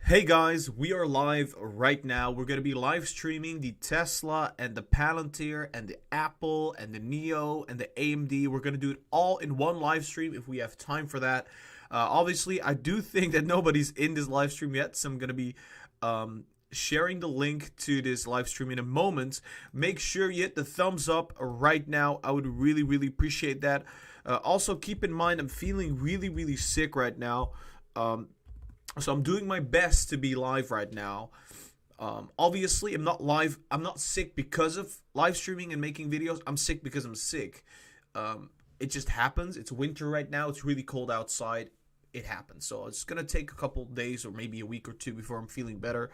Hey guys, we are live right now. We're going to be live streaming the Tesla and the Palantir and the Apple and the Neo and the AMD. We're going to do it all in one live stream if we have time for that. Obviously, I do think that nobody's in this live stream yet, so I'm going to be sharing the link to this live stream in a moment. Make sure you hit the thumbs up right now. I would really appreciate that. Also, keep in mind, I'm feeling really sick right now. So I'm doing my best to be live right now. Obviously, I'm not live. I'm not sick because of live streaming and making videos. I'm sick because I'm sick. It just happens. It's winter right now. It's really cold outside. It happens. So it's going to take a couple days or maybe a week or two before I'm feeling better.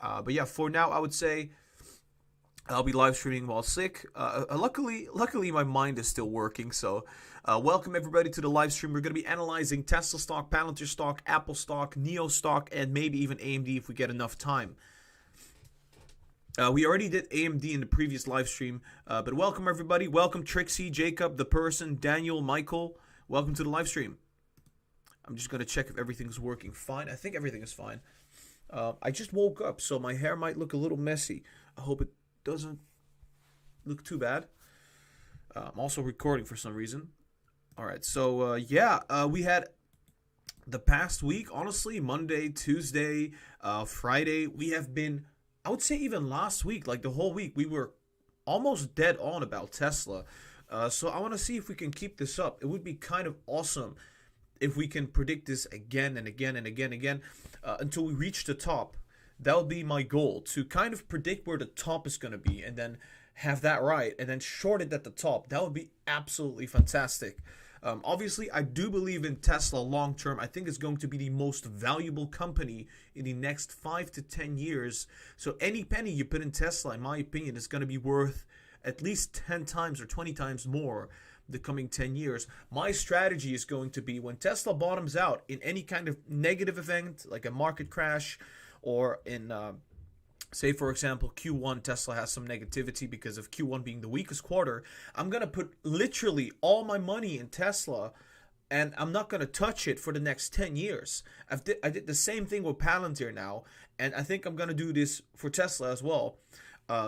But yeah, for now, I would say I'll be live streaming while sick. Luckily, my mind is still working. So, welcome everybody to the live stream. We're going to be analyzing Tesla stock, Palantir stock, Apple stock, Neo stock, and maybe even AMD if we get enough time. We already did AMD in the previous live stream, but welcome everybody. Welcome Trixie, Jacob, the person, Daniel, Michael. Welcome to the live stream. I'm just going to check if everything's working fine. I think everything is fine. I just woke up, so my hair might look a little messy. I hope it doesn't look too bad. I'm also recording for some reason. All right, so we had the past week, honestly, Monday, Tuesday, Friday, we have been, I would say even last week, like the whole week, we were almost dead on about Tesla. So I want to see if we can keep this up. It would be kind of awesome if we can predict this again and again until we reach the top. That would be my goal, to kind of predict where the top is going to be and then have that right and then short it at the top. That would be absolutely fantastic. Obviously, I do believe in Tesla long term. I think it's going to be the most valuable company in the next 5 to 10 years. So any penny you put in Tesla, in my opinion, is going to be worth at least 10 times or 20 times more the coming 10 years. My strategy is going to be when Tesla bottoms out in any kind of negative event, like a market crash, or in, say, for example, Q1, Tesla has some negativity because of Q1 being the weakest quarter. I'm going to put literally all my money in Tesla, and I'm not going to touch it for the next 10 years. I did the same thing with Palantir now, and I think I'm going to do this for Tesla as well.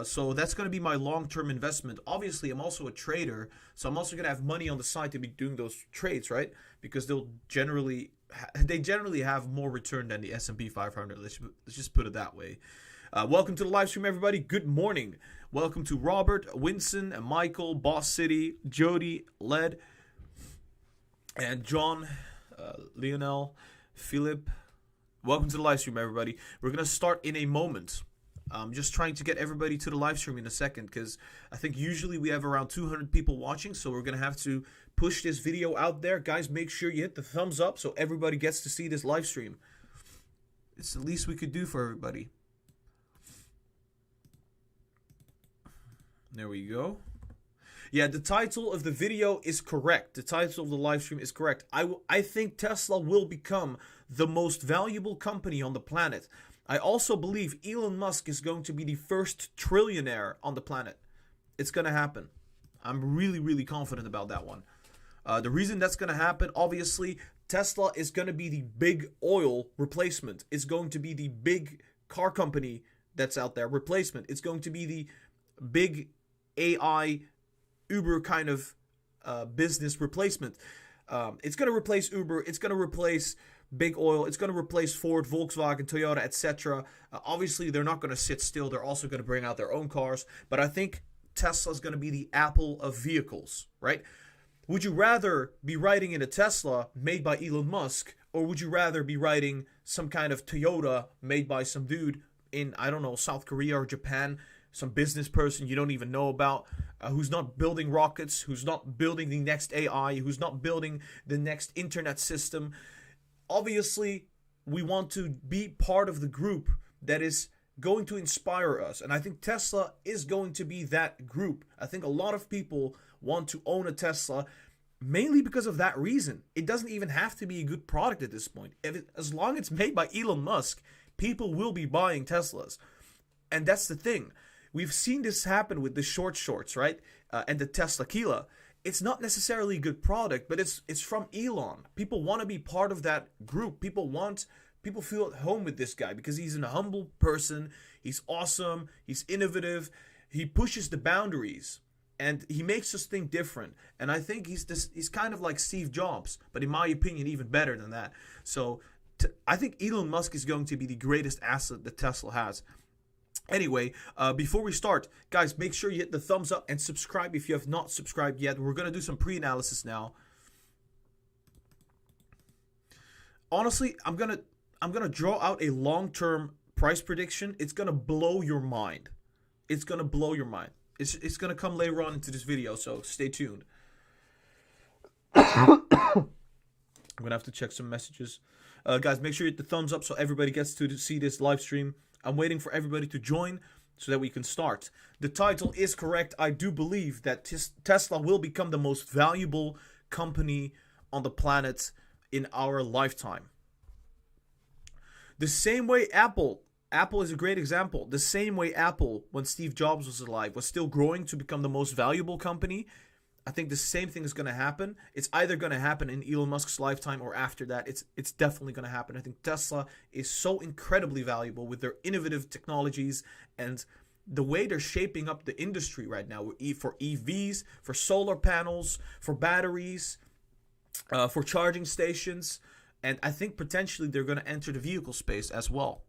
So that's going to be my long-term investment. Obviously, I'm also a trader, so I'm also going to have money on the side to be doing those trades, right? Because they generally have more return than the S&P 500. Let's just put it that way. Welcome to the live stream, everybody. Good morning. Welcome to Robert, Winston, and Michael, Boss City, Jody, Led, and John, Lionel, Philip. Welcome to the live stream, everybody. We're going to start in a moment. I'm just trying to get everybody to the live stream in a second because I think usually we have around 200 people watching, so we're going to have to push this video out there. Guys, make sure you hit the thumbs up so everybody gets to see this live stream. It's the least we could do for everybody. There we go. Yeah, the title of the video is correct. The title of the live stream is correct. I think Tesla will become the most valuable company on the planet. I also believe Elon Musk is going to be the first trillionaire on the planet. It's going to happen. I'm really confident about that one. The reason that's going to happen, obviously, Tesla is going to be the big oil replacement. It's going to be the big car company that's out there replacement. It's going to be the big AI Uber kind of business replacement. It's going to replace Uber. It's going to replace big oil. It's going to replace Ford, Volkswagen, Toyota, etc. Obviously, they're not going to sit still. They're also going to bring out their own cars. But I think Tesla is going to be the Apple of vehicles, right? Would you rather be riding in a Tesla made by Elon Musk, or would you rather be riding some kind of Toyota made by some dude in, I don't know, South Korea or Japan, some business person you don't even know about, who's not building rockets, who's not building the next AI, who's not building the next internet system? Obviously, we want to be part of the group that is going to inspire us. And I think Tesla is going to be that group. I think a lot of people want to own a Tesla mainly because of that reason. It doesn't even have to be a good product at this point. As long as it's made by Elon Musk, people will be buying Teslas. And that's the thing. We've seen this happen with the shorts, right? And the Tesla Kila. it's not necessarily a good product, but it's from Elon. People want to be part of that group. People feel at home with this guy because he's a humble person. He's awesome. He's innovative. He pushes the boundaries, and he makes us think different. And I think he's kind of like Steve Jobs, but in my opinion, even better than that. So I think Elon Musk is going to be the greatest asset that Tesla has. Anyway, before we start, guys, make sure you hit the thumbs up and subscribe if you have not subscribed yet. We're going to do some pre-analysis now. Honestly, I'm going to draw out a long-term price prediction. It's going to blow your mind. It's going to blow your mind. It's going to come later on into this video, so stay tuned. I'm going to have to check some messages. Guys, make sure you hit the thumbs up so everybody gets to see this live stream. I'm waiting for everybody to join so that we can start. The title is correct. I do believe that Tesla will become the most valuable company on the planet in our lifetime. The same way Apple is a great example. The same way Apple, when Steve Jobs was alive, was still growing to become the most valuable company. I think the same thing is going to happen. It's either going to happen in Elon Musk's lifetime or after that. It's definitely going to happen. I think Tesla is so incredibly valuable with their innovative technologies and the way they're shaping up the industry right now for EVs, for solar panels, for batteries, for charging stations. And I think potentially they're going to enter the vehicle space as well.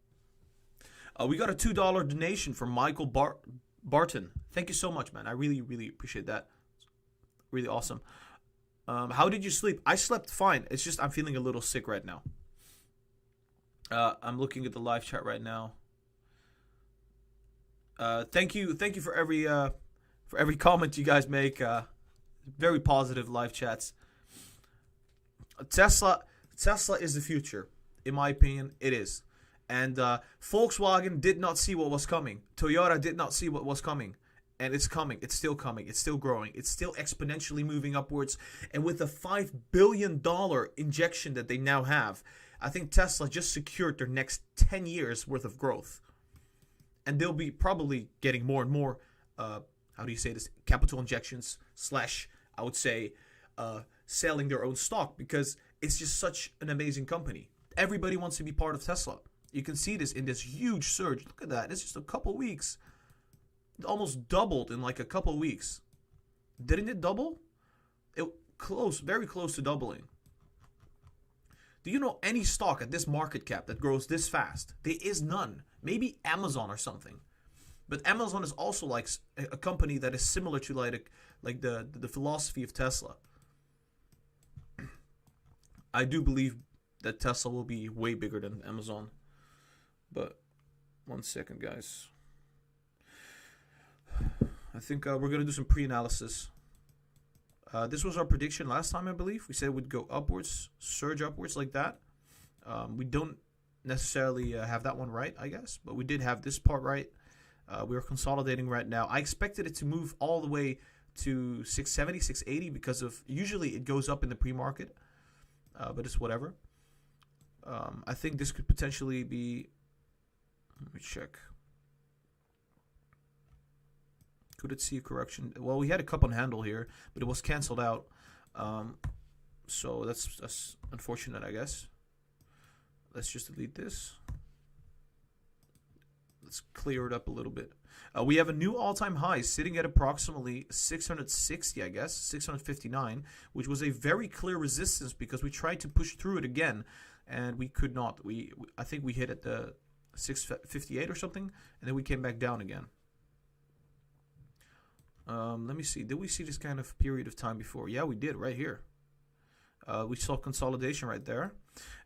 We got a $2 donation from Michael Barton. Thank you so much, man. I really, really appreciate that. Really awesome. How did you sleep? I slept fine. It's just I'm feeling a little sick right now. I'm looking at the live chat right now. Thank you for every comment you guys make. Very positive live chats. Tesla is the future, in my opinion. It is, and Volkswagen did not see what was coming. Toyota did not see what was coming. And it's coming. It's still coming. It's still growing. It's still exponentially moving upwards. And with the $5 billion injection that they now have, I think Tesla just secured their next 10 years worth of growth. And they'll be probably getting more and more, how do you say this, capital injections / I would say, selling their own stock because it's just such an amazing company. Everybody wants to be part of Tesla. You can see this in this huge surge. Look at that. It's just a couple weeks. It almost doubled in like a couple weeks. Didn't it double? Very close to doubling. Do you know any stock at this market cap that grows this fast? There is none. Maybe Amazon or something. But Amazon is also like a company that is similar to like the philosophy of Tesla. I do believe that Tesla will be way bigger than Amazon. But 1 second, guys. I think we're going to do some pre-analysis. This was our prediction last time, I believe. We said it would go upwards, surge upwards like that. We don't necessarily have that one right, I guess. But we did have this part right. We're consolidating right now. I expected it to move all the way to 670, 680 because of usually it goes up in the pre-market. But it's whatever. I think this could potentially be... Let me check. Could it see a correction? Well, we had a cup on handle here, but it was canceled out. So that's unfortunate, I guess. Let's just delete this. Let's clear it up a little bit. We have a new all-time high sitting at approximately 660, I guess, 659, which was a very clear resistance because we tried to push through it again, and we could not. I think we hit at the 658 or something, and then we came back down again. Let me see. Did we see this kind of period of time before? Yeah, we did right here. We saw consolidation right there.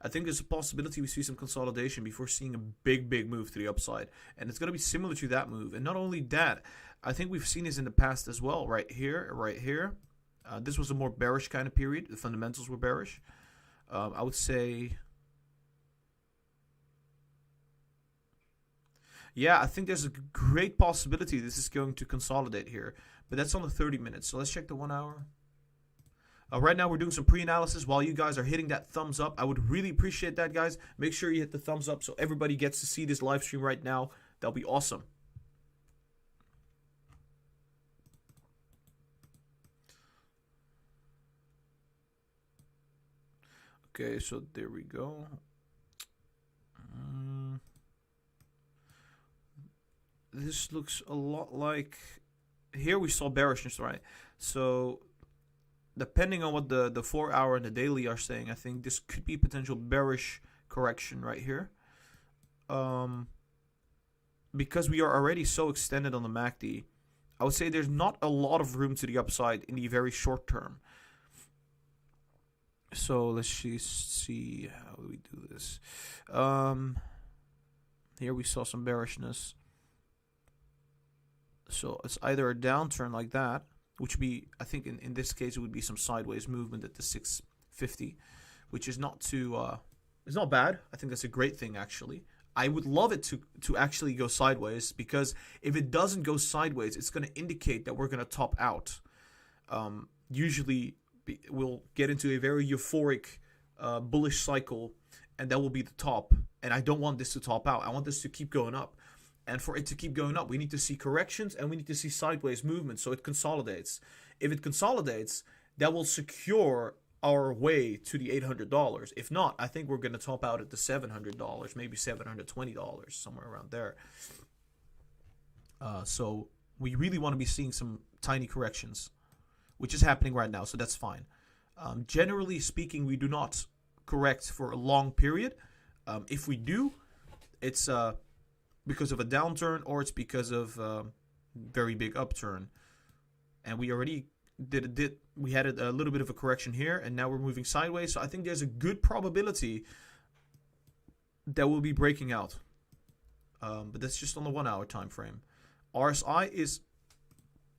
I think there's a possibility we see some consolidation before seeing a big move to the upside. And it's going to be similar to that move. And not only that, I think we've seen this in the past as well. Right here, right here. This was a more bearish kind of period. The fundamentals were bearish. I would say... Yeah, I think there's a great possibility this is going to consolidate here. But that's on the 30 minutes. So let's check the 1 hour. Right now we're doing some pre-analysis while you guys are hitting that thumbs up. I would really appreciate that, guys. Make sure you hit the thumbs up so everybody gets to see this live stream right now. That'll be awesome. Okay, so there we go. This looks a lot like... Here we saw bearishness, right? So depending on what the 4 hour and the daily are saying, I think this could be potential bearish correction right here. Because we are already so extended on the MACD, I would say there's not a lot of room to the upside in the very short term. So let's see how do we do this. Here we saw some bearishness. So it's either a downturn like that, which would be, I think in this case, it would be some sideways movement at the 650, which is not too, it's not bad. I think that's a great thing, actually. I would love it to actually go sideways, because if it doesn't go sideways, it's going to indicate that we're going to top out. Usually, we'll get into a very euphoric bullish cycle, and that will be the top. And I don't want this to top out. I want this to keep going up. And for it to keep going up, we need to see corrections and we need to see sideways movement so it consolidates. If it consolidates, that will secure our way to the $800. If not, I think we're going to top out at the $700, maybe $720, somewhere around there. So we really want to be seeing some tiny corrections, which is happening right now, so that's fine. Generally speaking, we do not correct for a long period. If we do, it's... because of a downturn, or it's because of very big upturn. And we already we had a little bit of a correction here, and now we're moving sideways. So I think there's a good probability that we'll be breaking out. But that's just on the 1 hour time frame. RSI is,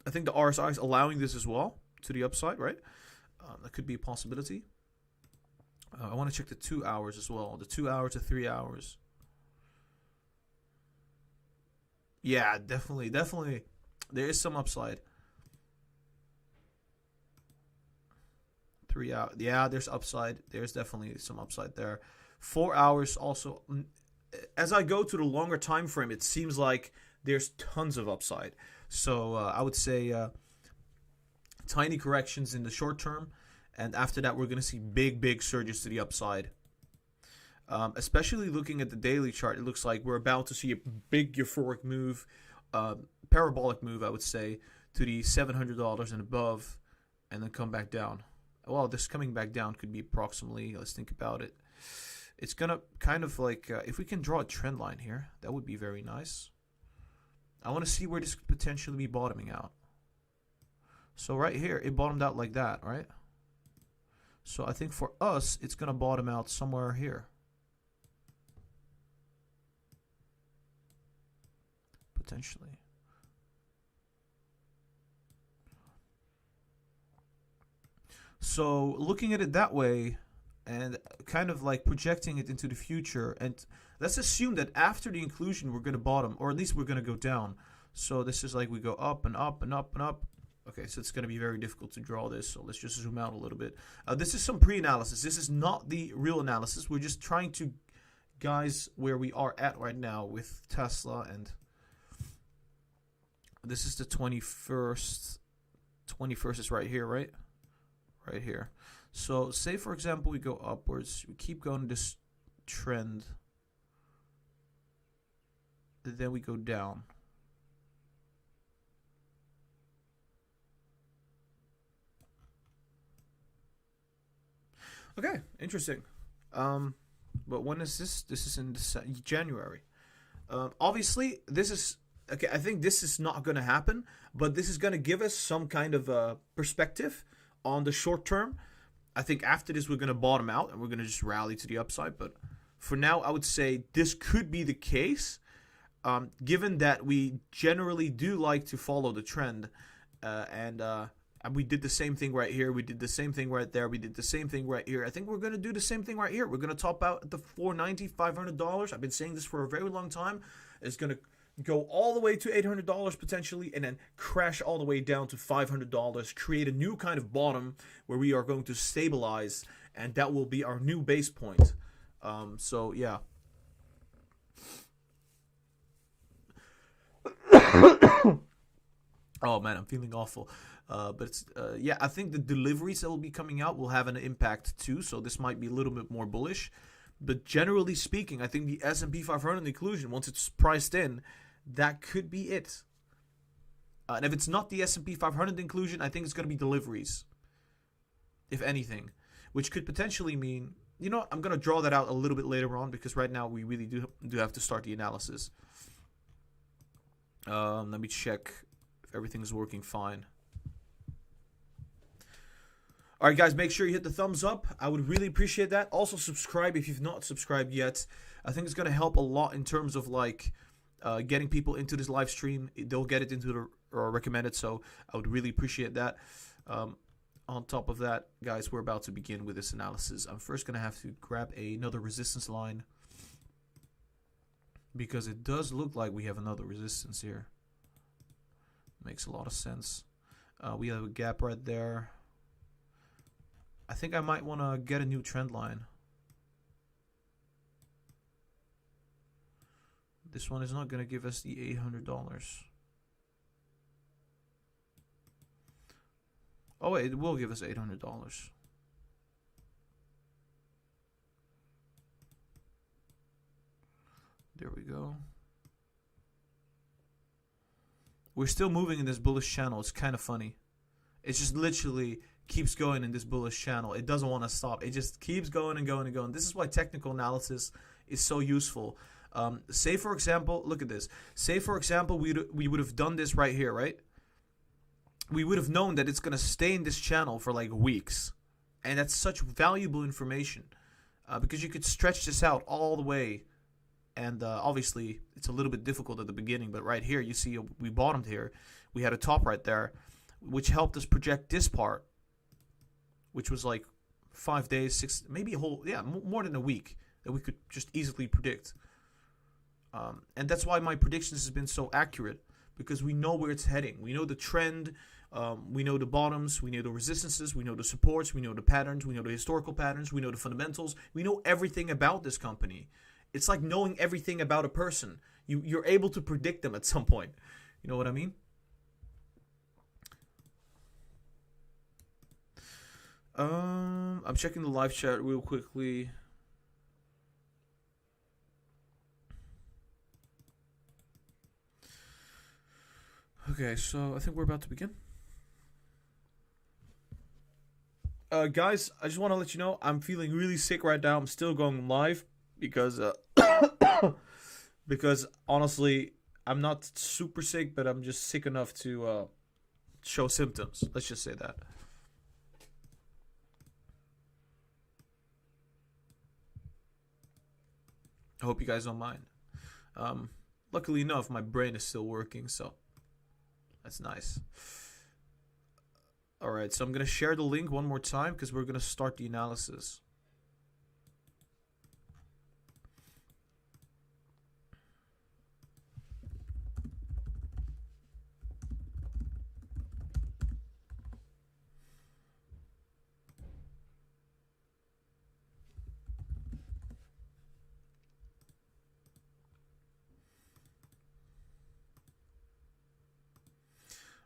I think the RSI is allowing this as well to the upside, right? That could be a possibility. I want to check the 2 hours as well. The 2 hours to 3 hours. Yeah, definitely. There is some upside. 3 hours. Yeah, there's upside. There's definitely some upside there. 4 hours also. As I go to the longer time frame, it seems like there's tons of upside. So I would say tiny corrections in the short term. And after that, we're going to see big surges to the upside. Especially looking at the daily chart, it looks like we're about to see a big euphoric move, parabolic move, I would say, to the $700 and above, and then come back down. Well, this coming back down could be approximately, let's think about it. It's going to kind of like, if we can draw a trend line here, that would be very nice. I want to see where this could potentially be bottoming out. So right here, it bottomed out like that, right? So I think for us, it's going to bottom out somewhere here. Potentially. So looking at it that way and kind of like projecting it into the future, and let's assume that after the inclusion we're going to bottom, or at least we're going to go down. So this is like we go up and up and up and up. Okay, so it's going to be very difficult to draw this, so let's just zoom out a little bit. This is some pre-analysis. This is not the real analysis. We're just trying to guys where we are at right now with Tesla, and this is the 21st. 21st is right here, right? Right here. So say, for example, we go upwards. We keep going this trend. Then we go down. Okay, interesting. But when is this? This is in January. Obviously, this is... Okay, I think this is not going to happen, but this is going to give us some kind of perspective on the short term. I think after this, we're going to bottom out and we're going to just rally to the upside. But for now, I would say this could be the case, given that we generally do like to follow the trend. And we did the same thing right here. We did the same thing right there. We did the same thing right here. I think we're going to do the same thing right here. We're going to top out at the $490, $500. I've been saying this for a very long time. It's going to go all the way to $800 potentially, and then crash all the way down to $500, create a new kind of bottom where we are going to stabilize, and that will be our new base point. So yeah. Oh man, I'm feeling awful. But it's, yeah, I think the deliveries that will be coming out will have an impact too. So this might be a little bit more bullish. But generally speaking, I think the S&P 500 inclusion, once it's priced in, that could be it. And if it's not the S&P 500 inclusion, I think it's going to be deliveries, if anything, which could potentially mean, you know what, I'm going to draw that out a little bit later on, because right now we really do have to start the analysis. Let me check if everything is working fine. All right, guys, make sure you hit the thumbs up. I would really appreciate that. Also, subscribe if you've not subscribed yet. I think it's going to help a lot in terms of, like, getting people into this live stream. They'll get it into the recommended, so I would really appreciate that. On top of that, guys, we're about to begin with this analysis. I'm first going to have to grab another resistance line, because it does look like we have another resistance here. Makes a lot of sense. We have a gap right there. I think I might want to get a new trend line. This one is not going to give us the $800. Oh wait, it will give us $800. There we go. We're still moving in this bullish channel. It's kind of funny. It's just literally keeps going in this bullish channel. It doesn't want to stop. It just keeps going and going and going. This is why technical analysis is so useful. Say, for example, look at this. Say, for example, we would have done this right here, right? We would have known that it's going to stay in this channel for like weeks. And that's such valuable information, because you could stretch this out all the way. And obviously, it's a little bit difficult at the beginning. But right here, you see we bottomed here. We had a top right there, which helped us project this part, which was like 5 days, 6, maybe a whole, yeah, more than a week that we could just easily predict. And that's why my predictions has been so accurate, because we know where it's heading. We know the trend. We know the bottoms. We know the resistances. We know the supports. We know the patterns. We know the historical patterns. We know the fundamentals. We know everything about this company. It's like knowing everything about a person. You're able to predict them at some point. You know what I mean? I'm checking the live chat real quickly. Okay, so I think we're about to begin. Guys, I just want to let you know I'm feeling really sick right now. I'm still going live because because honestly, I'm not super sick, but I'm just sick enough to show symptoms. Let's just say that. I hope you guys don't mind. Luckily enough, my brain is still working, so that's nice. All right, so I'm going to share the link one more time because we're going to start the analysis.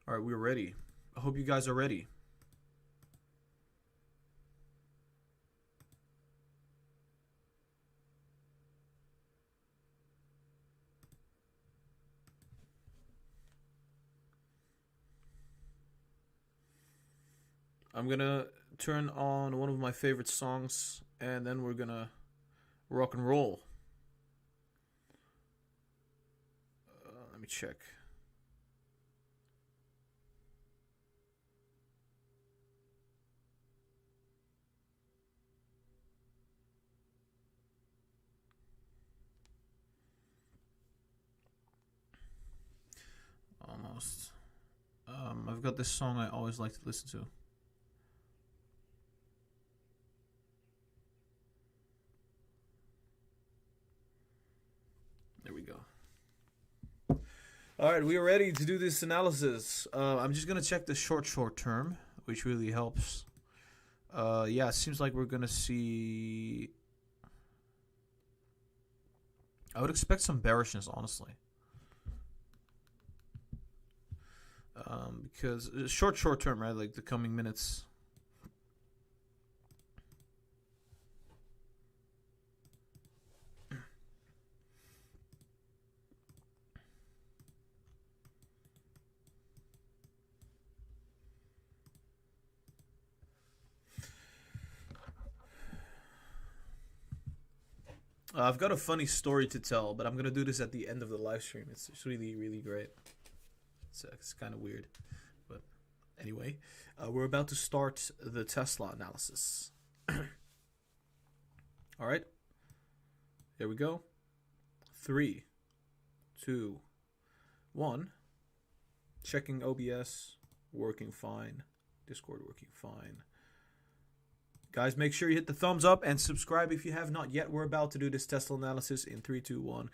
All right, we're ready. I hope you guys are ready. I'm going to turn on one of my favorite songs, and then we're going to rock and roll. Let me check. Almost. I've got this song I always like to listen to. There we go. All right, we are ready to do this analysis. I'm just going to check the short term, which really helps. Yeah, it seems like we're going to see... I would expect some bearishness, honestly. Because short term, right? Like the coming minutes. I've got a funny story to tell, but I'm gonna do this at the end of the live stream. It's really, really great. It's kind of weird, but anyway, we're about to start the Tesla analysis. All right, here we go. 3, 2, 1. Checking OBS, working fine. Discord working fine. Guys, make sure you hit the thumbs up and subscribe if you have not yet. We're about to do this Tesla analysis in 3, 2, 1.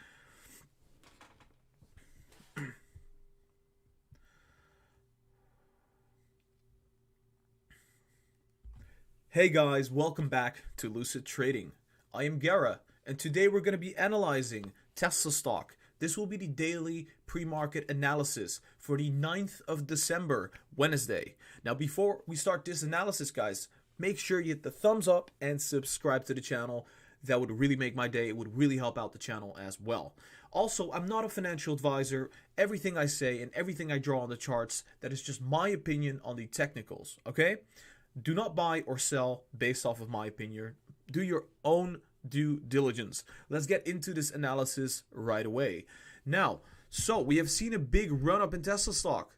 Hey guys, welcome back to Lucid Trading. I am Gara, and today we're going to be analyzing Tesla stock. This will be the daily pre-market analysis for the 9th of December, Wednesday. Now, before we start this analysis, guys, make sure you hit the thumbs up and subscribe to the channel. That would really make my day. It would really help out the channel as well. Also, I'm not a financial advisor. Everything I say and everything I draw on the charts, that is just my opinion on the technicals, okay? Do not buy or sell based off of my opinion. Do your own due diligence. Let's get into this analysis right away. Now, so we have seen a big run up in Tesla stock.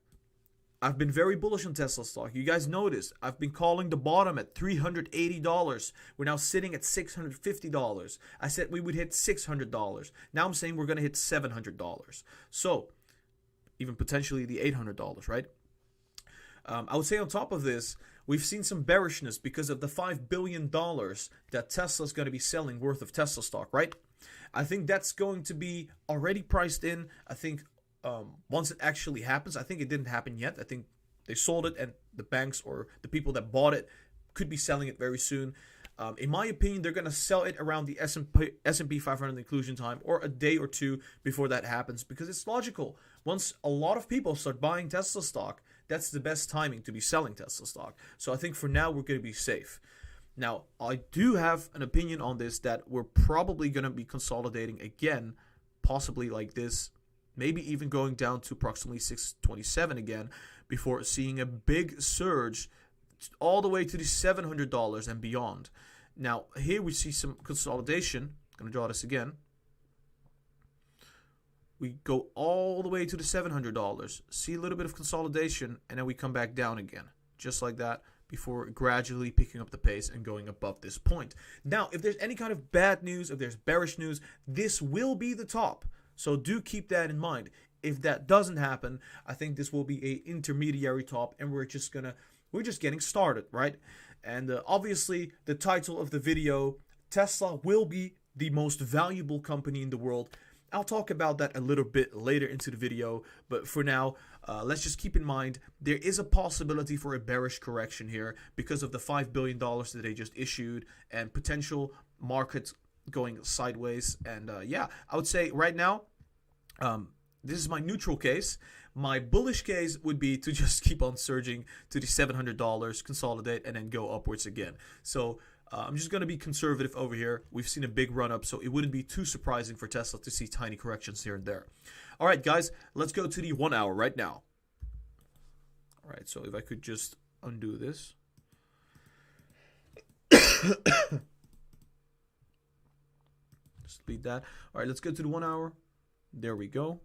I've been very bullish on Tesla stock. You guys noticed I've been calling the bottom at $380. We're now sitting at $650. I said we would hit $600. Now I'm saying we're going to hit $700. So even potentially the $800, right? I would say on top of this, we've seen some bearishness because of the $5 billion that Tesla's going to be selling worth of Tesla stock, right? I think that's going to be already priced in. I think once it actually happens, I think it didn't happen yet. I think they sold it and the banks or the people that bought it could be selling it very soon. In my opinion, they're going to sell it around the S&P 500 inclusion time or a day or two before that happens because it's logical. Once a lot of people start buying Tesla stock, that's the best timing to be selling Tesla stock. So I think for now, we're going to be safe. Now, I do have an opinion on this that we're probably going to be consolidating again, possibly like this, maybe even going down to approximately 627 again before seeing a big surge all the way to the $700 and beyond. Now, here we see some consolidation. I'm going to draw this again. We go all the way to the $700, see a little bit of consolidation, and then we come back down again, just like that, before gradually picking up the pace and going above this point. Now, if there's any kind of bad news, if there's bearish news, this will be the top. So do keep that in mind. If that doesn't happen, I think this will be a intermediary top, and we're just getting started, right? And obviously, the title of the video, Tesla will be the most valuable company in the world. I'll talk about that a little bit later into the video, but for now, let's just keep in mind there is a possibility for a bearish correction here because of the $5 billion that they just issued and potential markets going sideways. And yeah, I would say right now, this is my neutral case. My bullish case would be to just keep on surging to the $700, consolidate, and then go upwards again. So I'm just going to be conservative over here. We've seen a big run up, so it wouldn't be too surprising for Tesla to see tiny corrections here and there. All right, guys, let's go to the 1 hour right now. All right, so if I could just undo this. Just delete that. All right, let's go to the 1 hour. There we go.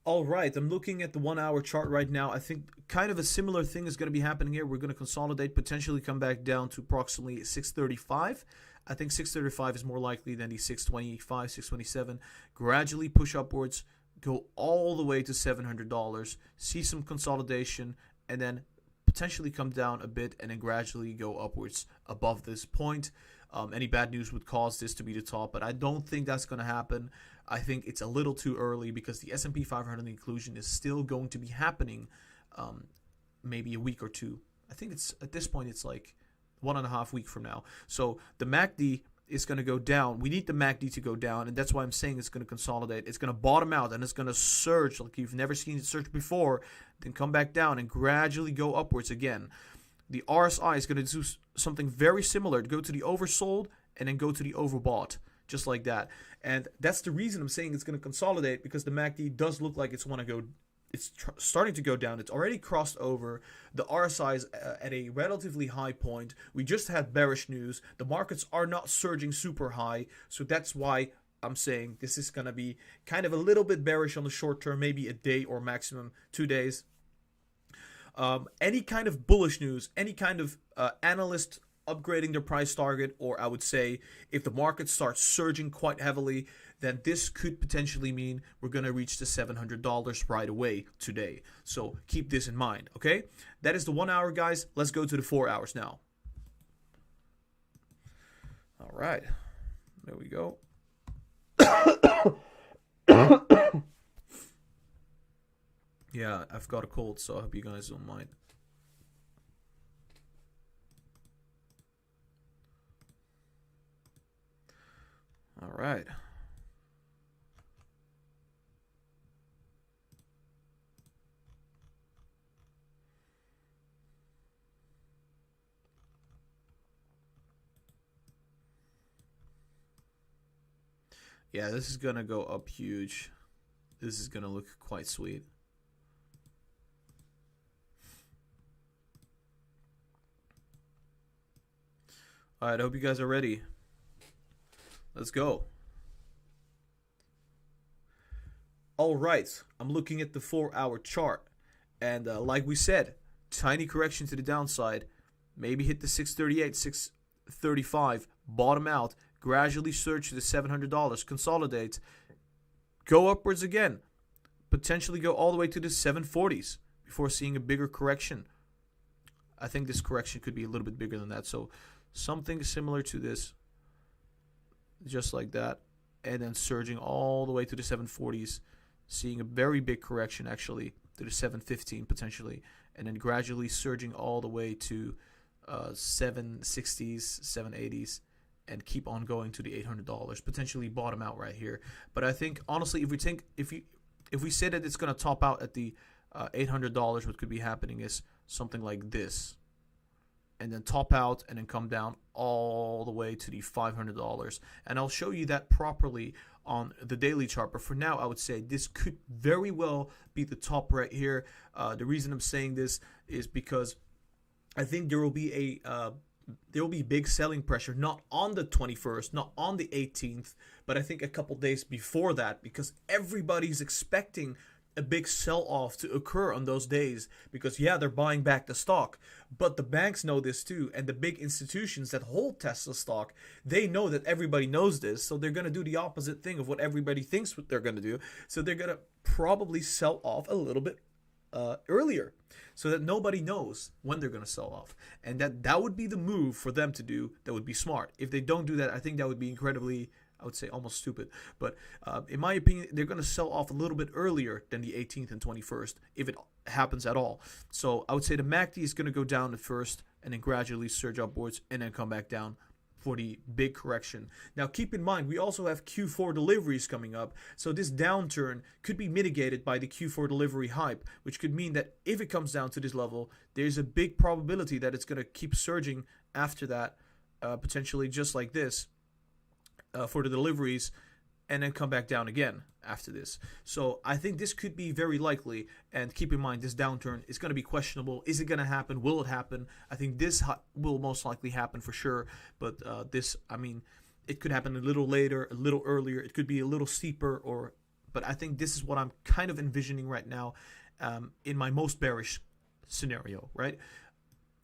All right, I'm looking at the 1 hour chart right now. I think kind of a similar thing is going to be happening here. We're going to consolidate, potentially come back down to approximately 635. I think 635 is more likely than the 625, 627. Gradually push upwards, go all the way to $700, see some consolidation, and then potentially come down a bit and then gradually go upwards above this point. Any bad news would cause this to be the top, but I don't think that's going to happen. I think it's a little too early because the S&P 500 inclusion is still going to be happening maybe a week or two. I think it's at this point it's like 1.5 weeks from now. So the MACD is going to go down. We need the MACD to go down, and that's why I'm saying it's going to consolidate. It's going to bottom out, and it's going to surge like you've never seen it surge before, then come back down and gradually go upwards again. The RSI is going to do something very similar, to go to the oversold and then go to the overbought, just like that. And that's the reason I'm saying it's going to consolidate, because the MACD does look like it's starting to go down. It's already crossed over. The RSI is at a relatively high point. We just had bearish news. The markets are not surging super high, so that's why I'm saying this is going to be kind of a little bit bearish on the short term, maybe a day or maximum 2 days. Any kind of bullish news, any kind of analyst upgrading their price target, or I would say if the market starts surging quite heavily, then this could potentially mean we're going to reach the $700 right away today. So keep this in mind, okay? That is the 1 hour, guys. Let's go to the 4 hours now. All right. There we go. Yeah, I've got a cold, so I hope you guys don't mind. All right. Yeah, this is going to go up huge. This is going to look quite sweet. All right, I hope you guys are ready. Let's go. All right, I'm looking at the 4 hour chart. And like we said, tiny correction to the downside. Maybe hit the 638, 635, bottom out, gradually surge to the $700, consolidate, go upwards again, potentially go all the way to the 740s before seeing a bigger correction. I think this correction could be a little bit bigger than that. So something similar to this, just like that, and then surging all the way to the 740s, seeing a very big correction actually to the 715 potentially, and then gradually surging all the way to 760s, 780s, and keep on going to the $800, potentially bottom out right here. But I think honestly, if we say that it's going to top out at the $800, what could be happening is something like this, and then top out and then come down all the way to the $500. And I'll show you that properly on the daily chart. But for now, I would say this could very well be the top right here. The reason I'm saying this is because I think there will be big selling pressure, not on the 21st, not on the 18th, but I think a couple days before that, because everybody's expecting a big sell-off to occur on those days, because yeah, they're buying back the stock, but the banks know this too, and the big institutions that hold Tesla stock, they know that everybody knows this, so they're going to do the opposite thing of what everybody thinks what they're going to do. So they're going to probably sell off a little bit earlier, so that nobody knows when they're going to sell off, and that would be the move for them to do. That would be smart. If they don't do that, I think that would be incredibly, I would say almost stupid. But in my opinion, they're going to sell off a little bit earlier than the 18th and 21st, if it happens at all. So I would say the MACD is going to go down at first and then gradually surge upwards and then come back down for the big correction. Now keep in mind, we also have Q4 deliveries coming up. So this downturn could be mitigated by the Q4 delivery hype, which could mean that if it comes down to this level, there's a big probability that it's going to keep surging after that, potentially just like this. For the deliveries, and then come back down again after this. So I think this could be very likely, and keep in mind this downturn is going to be questionable. Is it going to happen? Will it happen? I think this will most likely happen for sure, but this, I mean, it could happen a little later, a little earlier, it could be a little steeper, but I think this is what I'm kind of envisioning right now in my most bearish scenario, right?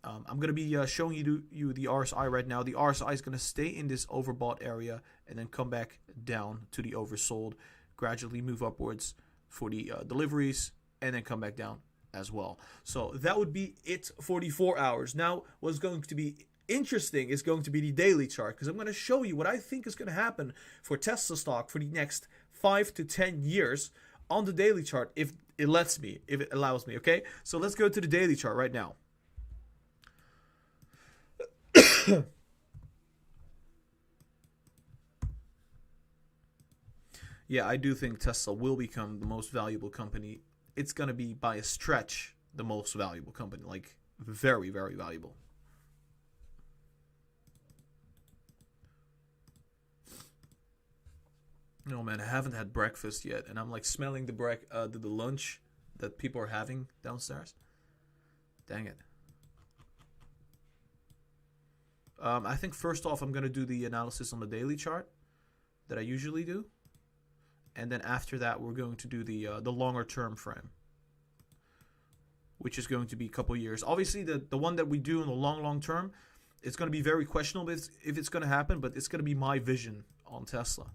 I'm going to be showing you the RSI right now. The RSI is going to stay in this overbought area and then come back down to the oversold, gradually move upwards for the deliveries, and then come back down as well. So that would be it for the 4 hours. Now, what's going to be interesting is going to be the daily chart, because I'm going to show you what I think is going to happen for Tesla stock for the next 5 to 10 years on the daily chart, if it lets me, if it allows me. Okay, so let's go to the daily chart right now. Yeah, I do think Tesla will become the most valuable company. It's going to be, by a stretch, the most valuable company. Like, very, very valuable. No, man, I haven't had breakfast yet. And I'm, like, smelling the lunch that people are having downstairs. Dang it. I think, first off, I'm going to do the analysis on the daily chart that I usually do. And then after that, we're going to do the longer term frame, which is going to be a couple years. Obviously, the one that we do in the long term, it's going to be very questionable if it's going to happen, but it's going to be my vision on Tesla,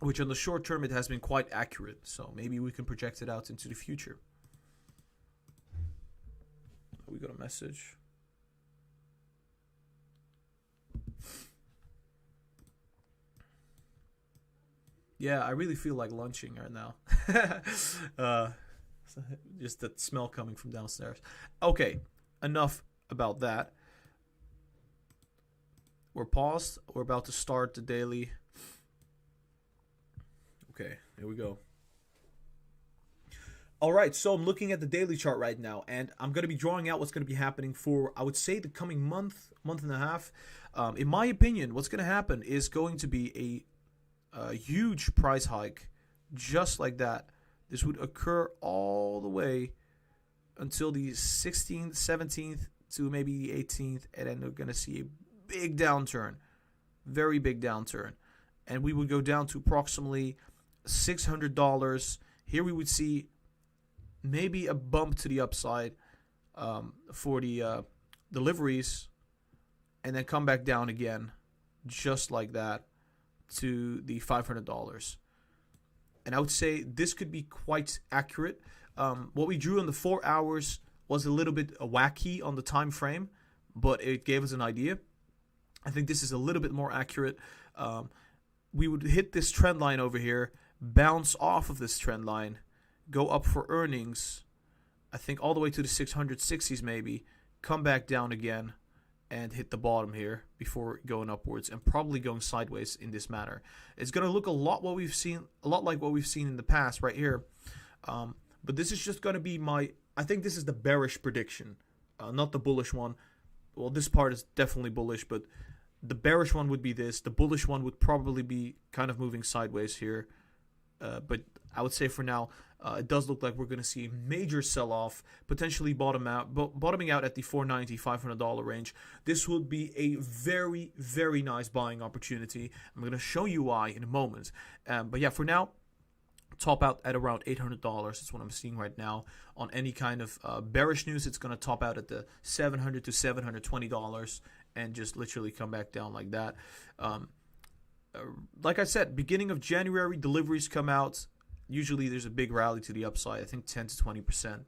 which on the short term, it has been quite accurate. So maybe we can project it out into the future. We got a message. Yeah, I really feel like lunching right now. Just that smell coming from downstairs. Okay, enough about that. We're paused. We're about to start the daily. Okay, here we go. All right, so I'm looking at the daily chart right now, and I'm going to be drawing out what's going to be happening for, I would say, the coming month and a half. In my opinion, what's going to happen is going to be a huge price hike, just like that. This would occur all the way until the 16th, 17th to maybe the 18th, and then we're going to see a big downturn, very big downturn, and we would go down to approximately $600. Here we would see maybe a bump to the upside for the deliveries, and then come back down again, just like that, to the $500. And I would say this could be quite accurate. What we drew on the 4 hours was a little bit wacky on the time frame, but it gave us an idea. I think this is a little bit more accurate. We would hit this trend line over here, bounce off of this trend line, go up for earnings, I think all the way to the 660s maybe, come back down again, and hit the bottom here before going upwards and probably going sideways in this manner. It's going to look a lot like what we've seen in the past right here. But this is just going to be I think this is the bearish prediction, not the bullish one. Well, this part is definitely bullish, but the bearish one would be this. The bullish one would probably be kind of moving sideways here. But I would say for now, it does look like we're going to see a major sell-off, potentially bottoming out at the $490, $500 range. This would be a very, very nice buying opportunity. I'm going to show you why in a moment. But yeah, for now, top out at around $800. That's what I'm seeing right now. On any kind of bearish news, it's going to top out at the $700 to $720 and just literally come back down like that. Like I said, beginning of January, deliveries come out. Usually there's a big rally to the upside, I think 10 to 20%.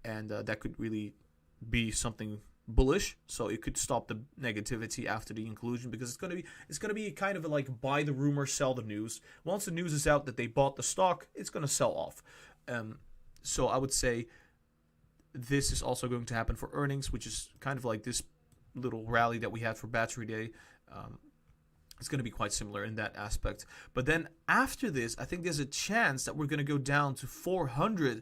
And that could really be something bullish. So it could stop the negativity after the inclusion, because it's gonna be kind of like buy the rumor, sell the news. Once the news is out that they bought the stock, it's gonna sell off. So I would say this is also going to happen for earnings, which is kind of like this little rally that we had for Battery Day. It's going to be quite similar in that aspect. But then after this, I think there's a chance that we're going to go down to $400,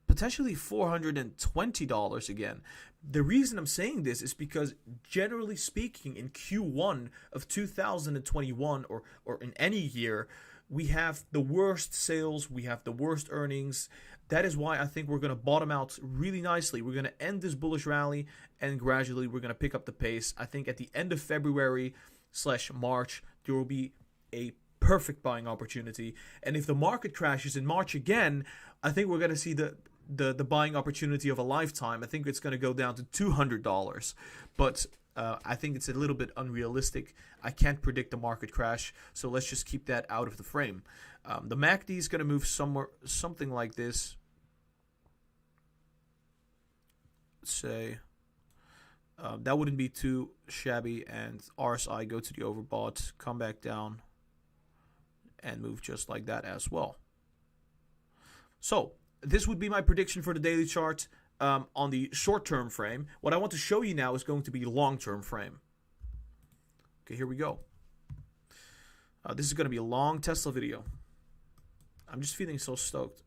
potentially $420 again. The reason I'm saying this is because, generally speaking, in Q1 of 2021 or in any year, we have the worst sales, we have the worst earnings. That is why I think we're going to bottom out really nicely. We're going to end this bullish rally, and gradually we're going to pick up the pace. I think at the end of February/March, there will be a perfect buying opportunity. And if the market crashes in March again, I think we're going to see the buying opportunity of a lifetime. I think it's going to go down to $200. But I think it's a little bit unrealistic. I can't predict the market crash, so let's just keep that out of the frame. The MACD is going to move something like this. let's say that wouldn't be too shabby, and RSI go to the overbought, come back down, and move just like that as well. So this would be my prediction for the daily chart on the short-term frame. What I want to show you now is going to be long-term frame. Okay, here we go. This is going to be a long Tesla video. I'm just feeling so stoked.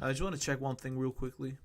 I just want to check one thing real quickly.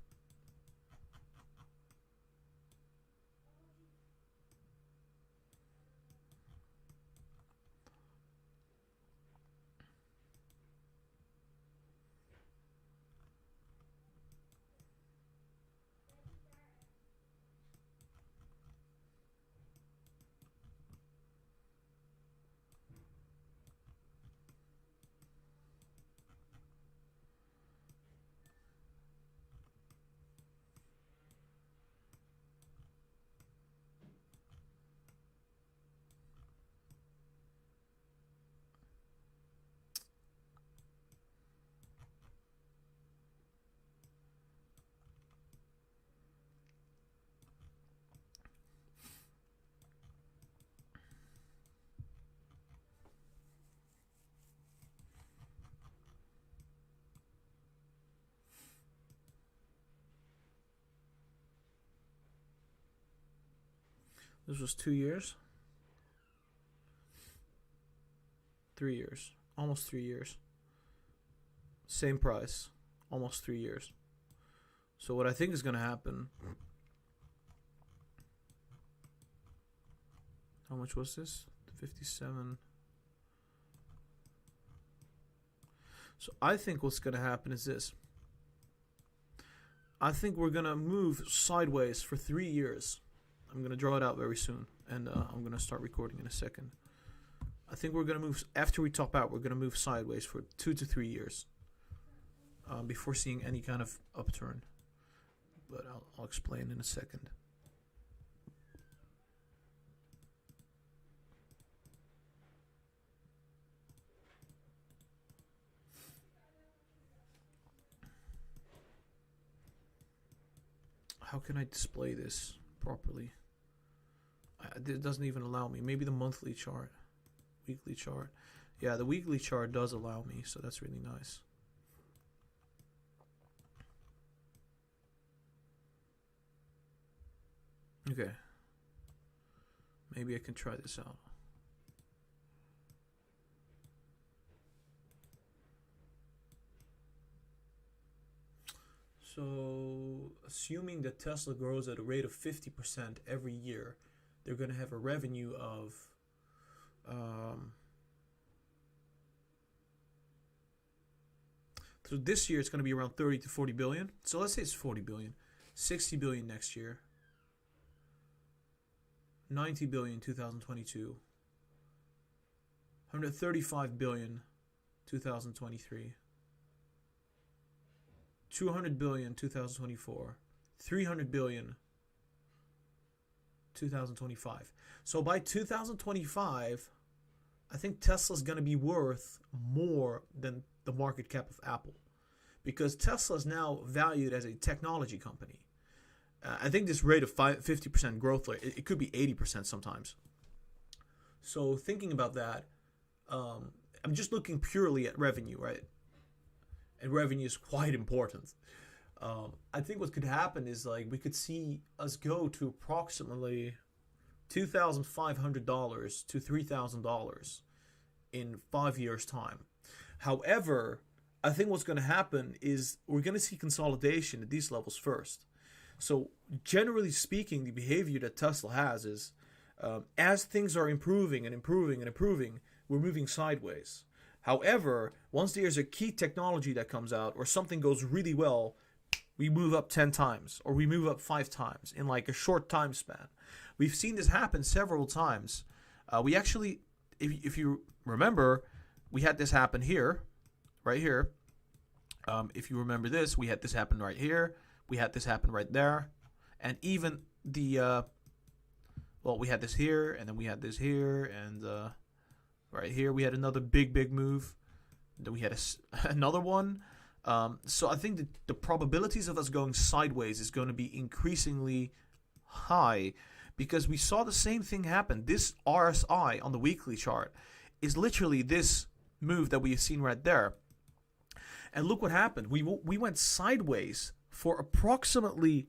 This was 2 years. 3 years. Almost 3 years. Same price. Almost 3 years. So what I think is going to happen... How much was this? 57. So I think what's going to happen is this. I think we're going to move sideways for 3 years. I'm going to draw it out very soon, and I'm going to start recording in a second. I think we're going to move, after we top out, we're going to move sideways for 2 to 3 years before seeing any kind of upturn. But I'll explain in a second. How can I display this properly? It doesn't even allow me. Maybe the monthly chart, weekly chart. Yeah, the weekly chart does allow me, so that's really nice. Okay. Maybe I can try this out. So, assuming that Tesla grows at a rate of 50% every year, they're going to have a revenue of so this year it's going to be around 30 to 40 billion. So let's say it's 40 billion. 60 billion next year. 90 billion 2022. 135 billion 2023. 200 billion 2024. 300 billion 2025. So by 2025, I think Tesla's going to be worth more than the market cap of Apple, because Tesla is now valued as a technology company. I think this rate of 50% growth rate, it could be 80% sometimes. So thinking about that, I'm just looking purely at revenue, right? And revenue is quite important. I think what could happen is, like, we could see us go to approximately $2,500 to $3,000 in 5 years' time. However, I think what's going to happen is we're going to see consolidation at these levels first. So generally speaking, the behavior that Tesla has is as things are improving and improving and improving, we're moving sideways. However, once there's a key technology that comes out or something goes really well, we move up 10 times or we move up 5 times in like a short time span. We've seen this happen several times. We actually, if you remember, we had this happen here, right here. If you remember this, we had this happen right here. We had this happen right there. And even the, well, we had this here, and then we had this here, and right here we had another big move. Then we had another one. So I think that the probabilities of us going sideways is going to be increasingly high, because we saw the same thing happen. This RSI on the weekly chart is literally this move that we have seen right there. And look what happened. We went sideways for approximately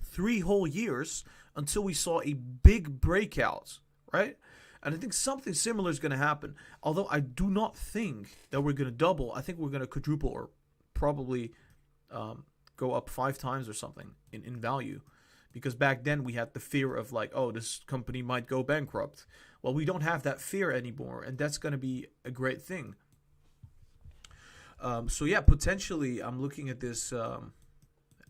3 whole years until we saw a big breakout, right? And I think something similar is going to happen. Although I do not think that we're going to double. I think we're going to quadruple, or probably go up 5 times or something in value. Because back then we had the fear of like, oh, this company might go bankrupt. Well, we don't have that fear anymore, and that's going to be a great thing. So yeah, potentially I'm looking at this.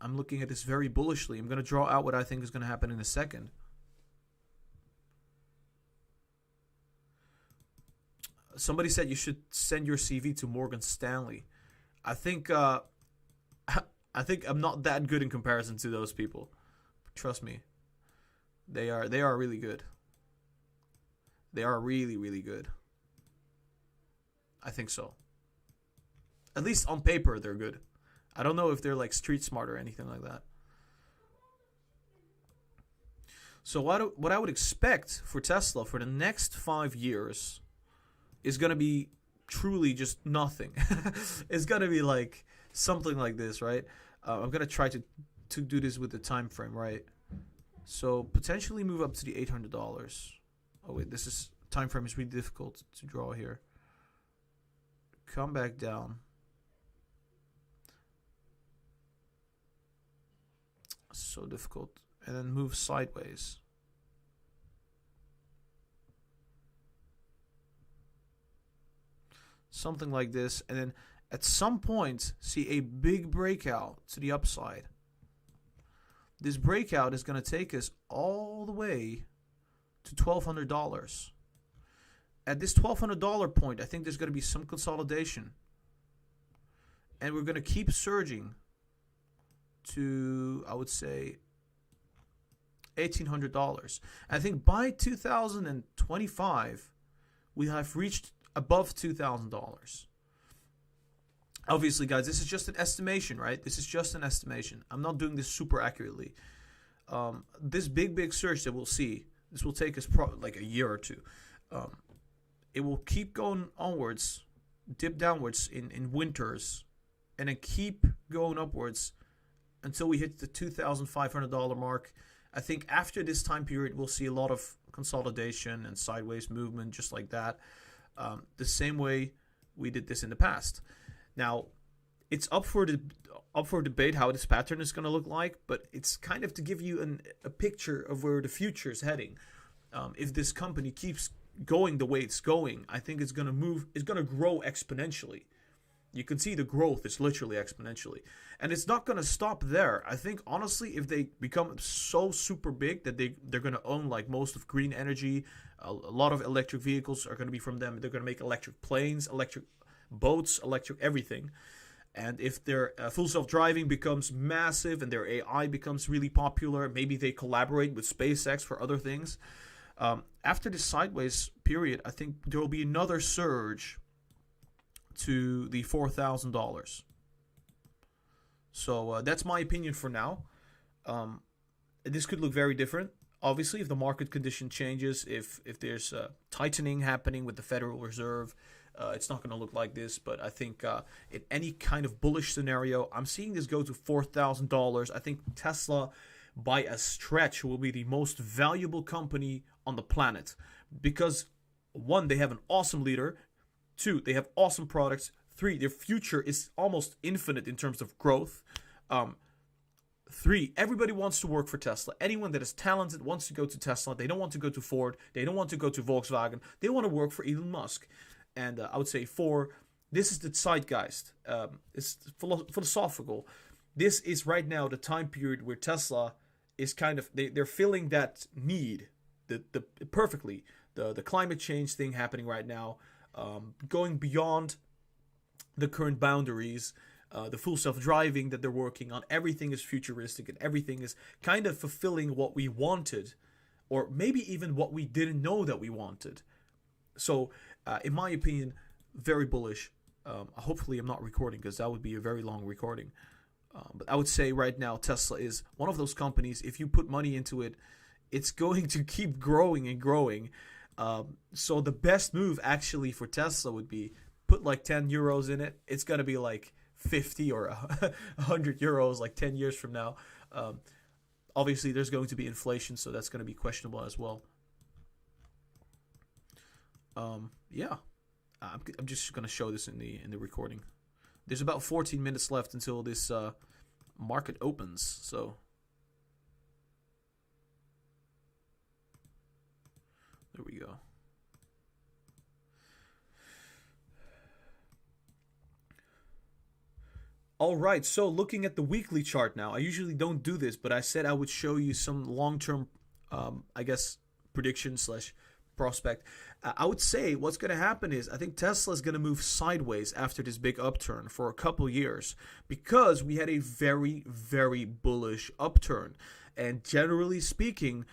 I'm looking at this very bullishly. I'm going to draw out what I think is going to happen in a second. Somebody said you should send your CV to Morgan Stanley. I think I think I'm not that good in comparison to those people. Trust me. They are really good. They are really good. I think so. At least on paper they're good. I don't know if they're like street smart or anything like that. So what I would expect for Tesla for the next 5 years is going to be truly just nothing. It's going to be like something like this, right? I'm going to try to do this with the time frame, right? So potentially move up to the $800. Oh wait, time frame is really difficult to draw here. Come back down. So difficult. And then move sideways. Something like this. And then at some point, see a big breakout to the upside. This breakout is going to take us all the way to $1,200. At this $1,200 point, I think there's going to be some consolidation. And we're going to keep surging to, I would say, $1,800. I think by 2025, we have reached above $2,000. Obviously, guys, this is just an estimation, right? This is just an estimation. I'm not doing this super accurately. This big surge that we'll see, this will take us probably like a year or two. It will keep going onwards, dip downwards in winters, and then keep going upwards until we hit the $2,500 mark. I think after this time period, we'll see a lot of consolidation and sideways movement, just like that. The same way we did this in the past. Now, it's up for debate how this pattern is going to look like, but it's kind of to give you a picture of where the future is heading. If this company keeps going the way it's going, I think it's going to move. It's going to grow exponentially. You can see the growth is literally exponentially. And it's not going to stop there. I think, honestly, if they become so super big that they're going to own like most of green energy, a lot of electric vehicles are going to be from them. They're going to make electric planes, electric boats, electric everything. And if their full self-driving becomes massive and their AI becomes really popular, maybe they collaborate with SpaceX for other things. After this sideways period, I think there will be another surge to the $4,000. So that's my opinion for now. This could look very different. Obviously, if the market condition changes, if there's tightening happening with the Federal Reserve, it's not going to look like this. But I think in any kind of bullish scenario, I'm seeing this go to $4,000. I think Tesla, by a stretch, will be the most valuable company on the planet. Because, 1, they have an awesome leader. 2, they have awesome products. 3, their future is almost infinite in terms of growth. 3, everybody wants to work for Tesla. Anyone that is talented wants to go to Tesla. They don't want to go to Ford. They don't want to go to Volkswagen. They want to work for Elon Musk. And I would say 4, this is the zeitgeist. It's philosophical. This is right now the time period where Tesla is kind of, they're filling that need perfectly. The climate change thing happening right now. Going beyond the current boundaries, the full self-driving that they're working on, everything is futuristic and everything is kind of fulfilling what we wanted or maybe even what we didn't know that we wanted. So, in my opinion, very bullish. Hopefully, I'm not recording because that would be a very long recording. But I would say right now, Tesla is one of those companies. If you put money into it, it's going to keep growing and growing. So the best move actually for Tesla would be put like 10 euros in it. It's going to be like 50 or 100 euros like 10 years from now. Obviously, there's going to be inflation, so that's going to be questionable as well. Yeah, I'm just going to show this in the recording. There's about 14 minutes left until this market opens, so there we go. All right, so looking at the weekly chart now, I usually don't do this, but I said I would show you some long-term, I guess, prediction slash prospect. I would say what's going to happen is I think Tesla is going to move sideways after this big upturn for a couple years because we had a very, very bullish upturn. And generally speaking,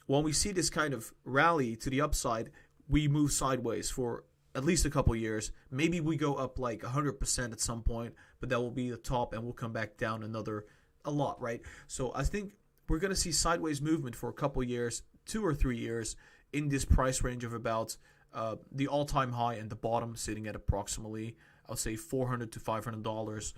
when we see this kind of rally to the upside, we move sideways for at least a couple years. Maybe we go up like 100% at some point, but that will be the top and we'll come back down a lot, right? So I think we're going to see sideways movement for a couple years, 2 or 3 years, in this price range of about the all-time high and the bottom sitting at approximately, I would say, $400 to $500.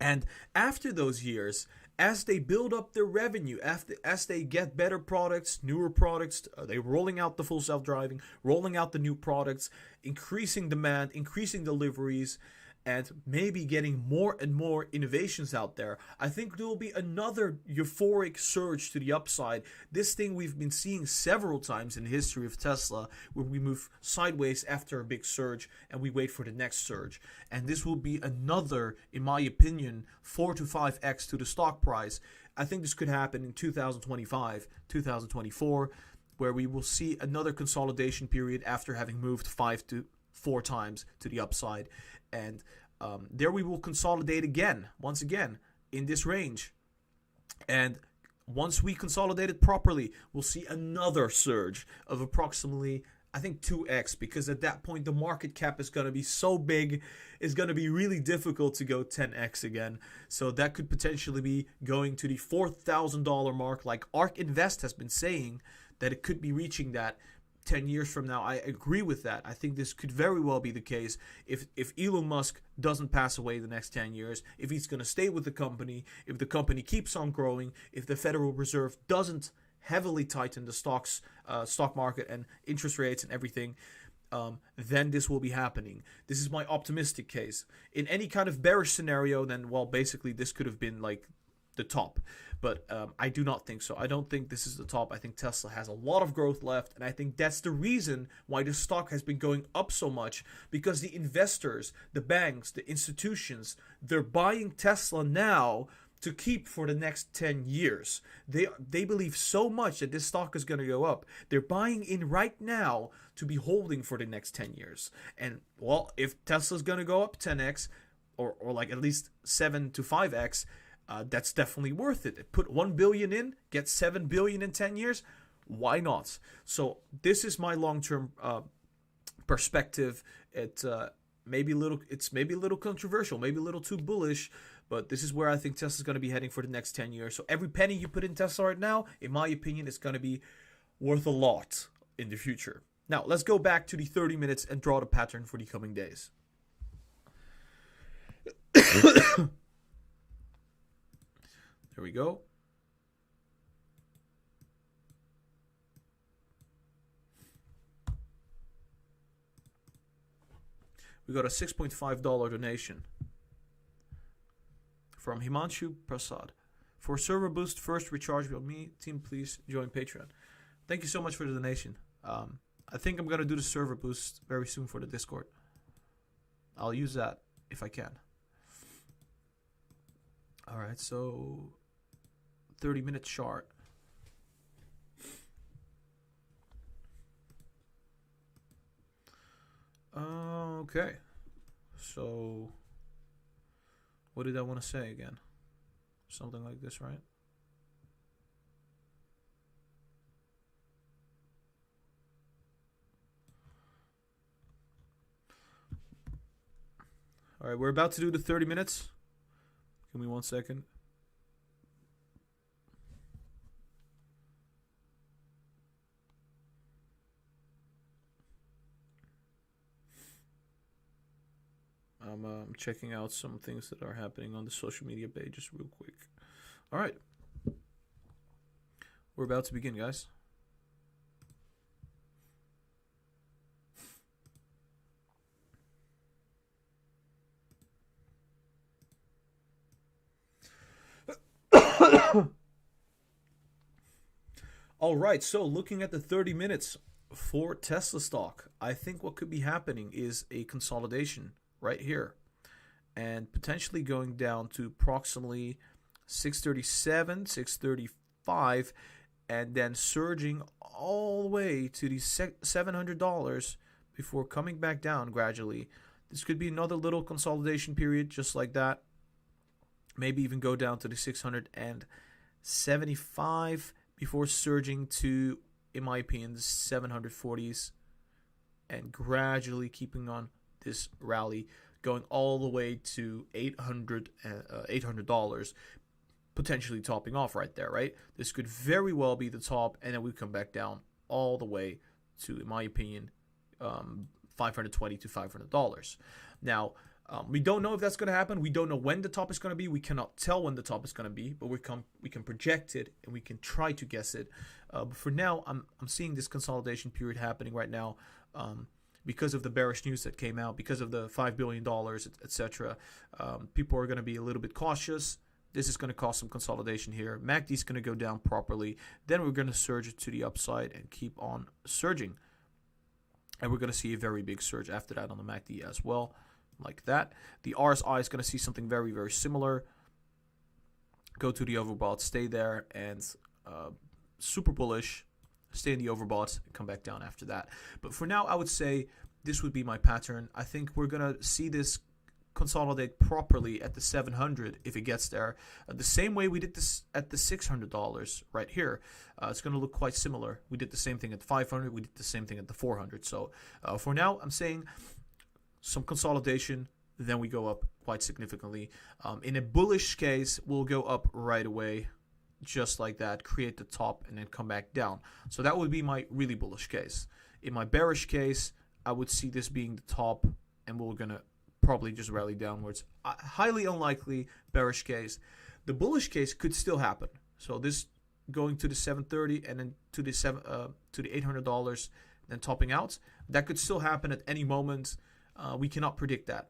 And after those years, as they build up their revenue, as they get better products, newer products, they're rolling out the full self-driving, rolling out the new products, increasing demand, increasing deliveries, and maybe getting more and more innovations out there, I think there will be another euphoric surge to the upside. This thing we've been seeing several times in the history of Tesla, where we move sideways after a big surge and we wait for the next surge. And this will be another, in my opinion, 4 to 5x to the stock price. I think this could happen in 2025, 2024, where we will see another consolidation period after having moved 5 to 4 times to the upside. And there we will consolidate again, once again, in this range. And once we consolidate it properly, we'll see another surge of approximately, I think, 2x, because at that point the market cap is going to be so big, it's going to be really difficult to go 10x again. So that could potentially be going to the $4,000 mark, like ARK Invest has been saying that it could be reaching that 10 years from now. I agree with that. I think this could very well be the case if Elon Musk doesn't pass away the next 10 years, if he's going to stay with the company, if the company keeps on growing, if the Federal Reserve doesn't heavily tighten the stock market and interest rates and everything, then this will be happening. This is my optimistic case. In any kind of bearish scenario, then, well, basically this could have been like the top. But I do not think so. I don't think this is the top. I think Tesla has a lot of growth left, and I think that's the reason why the stock has been going up so much, because the investors, the banks, the institutions, they're buying Tesla now to keep for the next 10 years. They believe so much that this stock is going to go up. They're buying in right now to be holding for the next 10 years. And, well, if Tesla's going to go up 10x, or like at least 7 to 5x, that's definitely worth it. Put 1 billion in, get 7 billion in 10 years. Why not? So this is my long-term perspective. It's maybe a little controversial, maybe a little too bullish, but this is where I think Tesla's going to be heading for the next 10 years. So every penny you put in Tesla right now, in my opinion, is going to be worth a lot in the future. Now, let's go back to the 30 minutes and draw the pattern for the coming days. There we go. We got a $6.5 donation from Himanshu Prasad. For server boost, first recharge on me. Team, please join Patreon. Thank you so much for the donation. I think I'm going to do the server boost very soon for the Discord. I'll use that if I can. All right, so 30-minute chart. Okay. So what did I want to say again? Something like this, right? All right, we're about to do the 30 minutes. Give me 1 second. I'm checking out some things that are happening on the social media pages real quick. All right. We're about to begin, guys. All right, so looking at the 30 minutes for Tesla stock, I think what could be happening is a consolidation right here and potentially going down to approximately 637, 635, and then surging all the way to the $700 before coming back down gradually. This could be another little consolidation period just like that. Maybe even go down to the 675 before surging to, in my opinion, the 740s and gradually keeping on this rally, going all the way to $800, potentially topping off right there, right? This could very well be the top, and then we come back down all the way to, in my opinion, $520 to $500. Now, we don't know if that's going to happen. We don't know when the top is going to be. We cannot tell when the top is going to be, but we can project it and we can try to guess it. But for now, I'm seeing this consolidation period happening right now because of the bearish news that came out, because of the $5 billion, etc. People are going to be a little bit cautious. This is going to cause some consolidation here. MACD is going to go down properly. Then we're going to surge it to the upside and keep on surging. And we're going to see a very big surge after that on the MACD as well. Like that. The RSI is going to see something very, very similar. Go to the overbought, stay there, and super bullish, stay in the overbought, and come back down after that. But for now, I would say this would be my pattern. I think we're going to see this consolidate properly at the 700 if it gets there. The same way we did this at the $600 right here. It's going to look quite similar. We did the same thing at the 500. We did the same thing at the 400. So for now, I'm saying some consolidation, then we go up quite significantly. In a bullish case, we'll go up right away, just like that, create the top, and then come back down. So that would be my really bullish case. In my bearish case, I would see this being the top, and we're going to probably just rally downwards. Highly unlikely bearish case. The bullish case could still happen. So this going to the 730 and then to the $800, then topping out. That could still happen at any moment. We cannot predict that.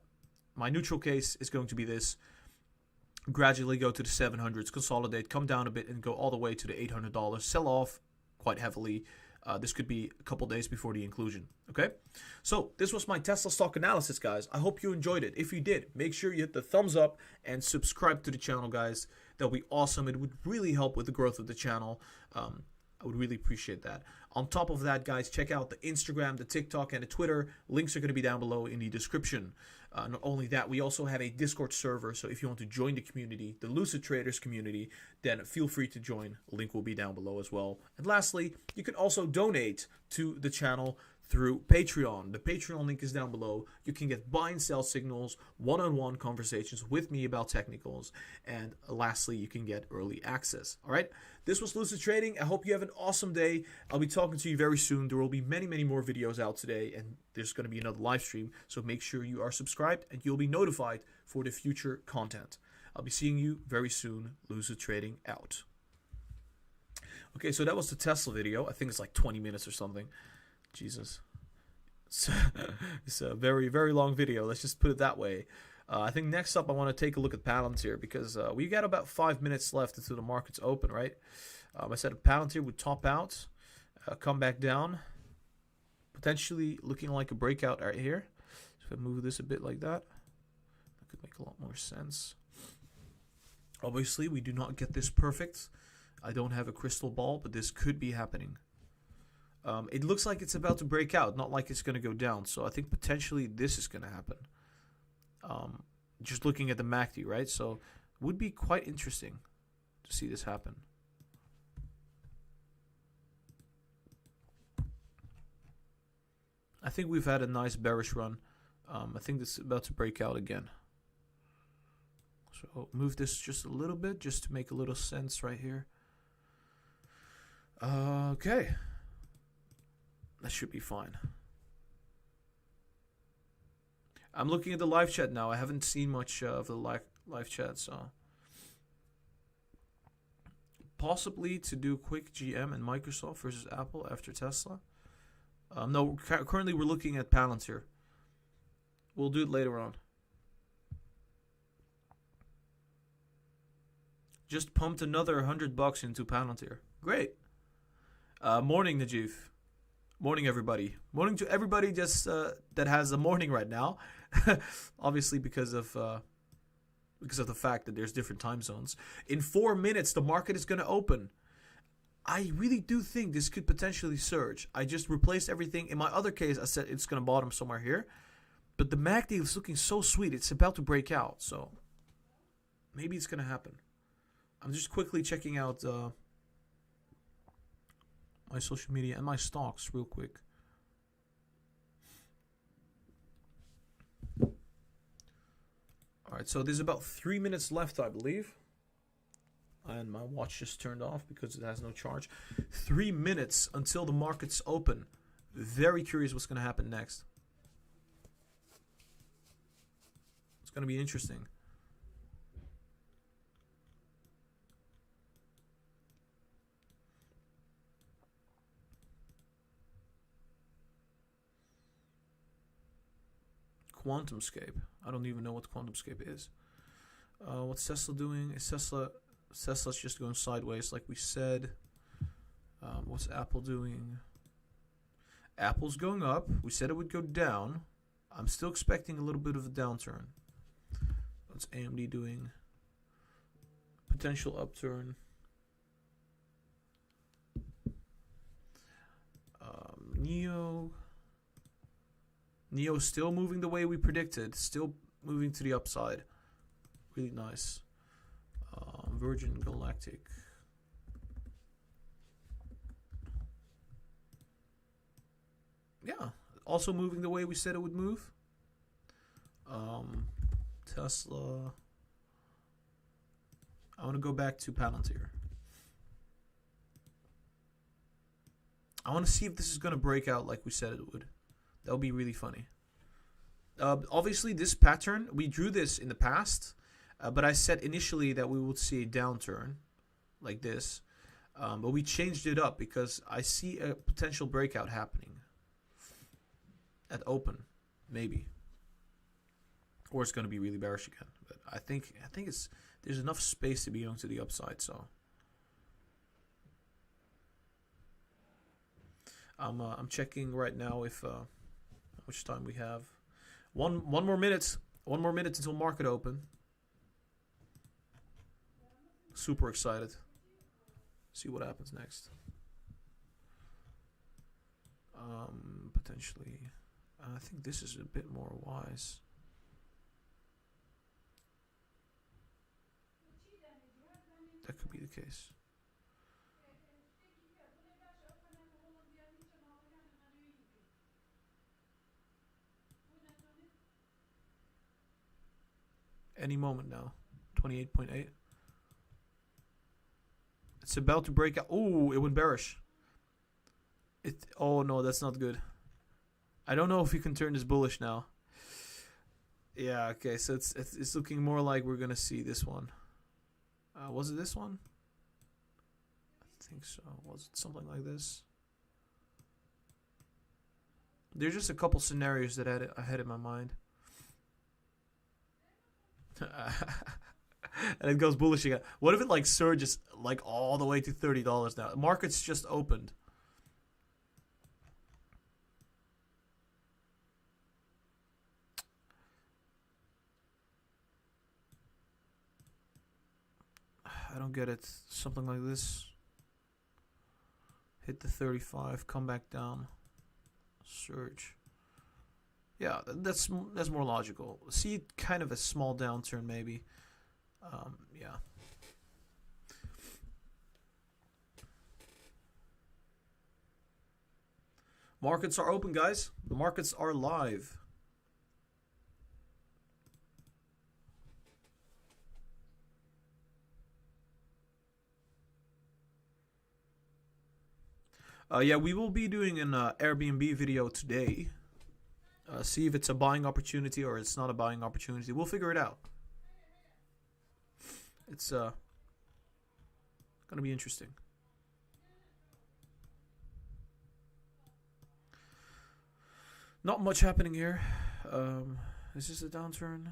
My neutral case is going to be this. Gradually go to the 700s, consolidate, come down a bit, and go all the way to the $800. Sell off quite heavily. This could be a couple days before the inclusion. Okay? So this was my Tesla stock analysis, guys. I hope you enjoyed it. If you did, make sure you hit the thumbs up and subscribe to the channel, guys. That would be awesome. It would really help with the growth of the channel. I would really appreciate that. On top of that, guys, check out the Instagram, the TikTok, and the Twitter. Links are going to be down below in the description. Not only that, we also have a Discord server. So if you want to join the community, the Lucid Traders community, then feel free to join. Link will be down below as well. And lastly, you can also donate to the channel through Patreon. The Patreon link is down below. You can get buy and sell signals, one-on-one conversations with me about technicals, and lastly, you can get early access. All right, this was Lucid Trading. I hope you have an awesome day. I'll be talking to you very soon. There will be many, many more videos out today, and there's going to be another live stream, so make sure you are subscribed and you'll be notified for the future content. I'll be seeing you very soon. Lucid Trading out. Okay, so that was the Tesla video. I think it's like 20 minutes or something. Jesus. It's a very, very long video. Let's just put it that way. I think next up I want to take a look at Palantir because we got about 5 minutes left until the market's open, right? I said Palantir would top out, come back down, potentially looking like a breakout right here. So if I move this a bit like that, that could make a lot more sense. Obviously, we do not get this perfect. I don't have a crystal ball, but this could be happening. It looks like it's about to break out, not like it's going to go down. So I think potentially this is going to happen. Just looking at the MACD, right? So it would be quite interesting to see this happen. I think we've had a nice bearish run I think this is about to break out again. So move this just a little bit, just to make a little sense right here. Okay. That should be fine. I'm looking at the live chat now. I haven't seen much of the live chat, so possibly to do quick GM and Microsoft versus Apple after Tesla. No, currently we're looking at Palantir. We'll do it later on. Just pumped another $100 into Palantir. Great. Morning, Najif. Morning, everybody. Morning to everybody just that has a morning right now. Obviously, because of the fact that there's different time zones. In 4 minutes, the market is going to open. I really do think this could potentially surge. I just replaced everything. In my other case, I said it's going to bottom somewhere here. But the MACD is looking so sweet. It's about to break out. So maybe it's going to happen. I'm just quickly checking out my social media and my stocks real quick. All right, so there's about 3 minutes left, I believe. And my watch just turned off because it has no charge. 3 minutes until the markets open. Very curious what's going to happen next. It's going to be interesting. QuantumScape. I don't even know what QuantumScape is. What's Tesla doing? Is Tesla's just going sideways like we said. What's Apple doing? Apple's going up. We said it would go down. I'm still expecting a little bit of a downturn. What's AMD doing? Potential upturn. Neo still moving the way we predicted. Still moving to the upside. Really nice. Virgin Galactic. Yeah. Also moving the way we said it would move. Tesla. I want to go back to Palantir. I want to see if this is going to break out like we said it would. That would be really funny. Obviously, this pattern, we drew this in the past, but I said initially that we would see a downturn like this. But we changed it up because I see a potential breakout happening at open, maybe. Or it's going to be really bearish again. But I think there's enough space to be going to the upside, so. I'm checking right now if how much time we have. One more minute. 1 more minute until market open. Super excited. See what happens next. Potentially. I think this is a bit more wise. That could be the case. Any moment now. 28.8. It's about to break out. Oh, it went bearish. Oh no, that's not good. I don't know if we can turn this bullish now. Yeah, okay, so it's looking more like we're gonna see this one. Was it this one? I think so. Was it something like this? There's just a couple scenarios that I had in my mind. And it goes bullish again. What if it like surges like all the way to $30 now? Market's just opened. I don't get it. Something like this. Hit the 35, come back down. Surge. Yeah, that's more logical. See kind of a small downturn maybe. Yeah. Markets are open, guys. The markets are live. Yeah, we will be doing an Airbnb video today. See if it's a buying opportunity or it's not a buying opportunity. We'll figure it out. It's gonna be interesting. Not much happening here. Is this a downturn?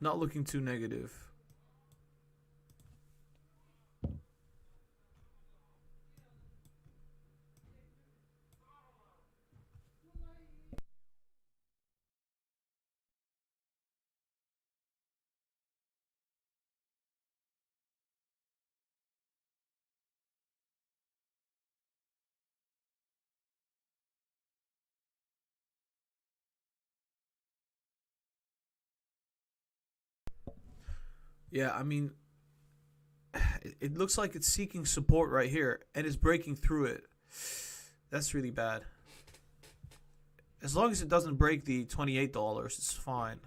Not looking too negative. Yeah, I mean, it looks like it's seeking support right here and is breaking through it. That's really bad. As long as it doesn't break the $28, it's fine.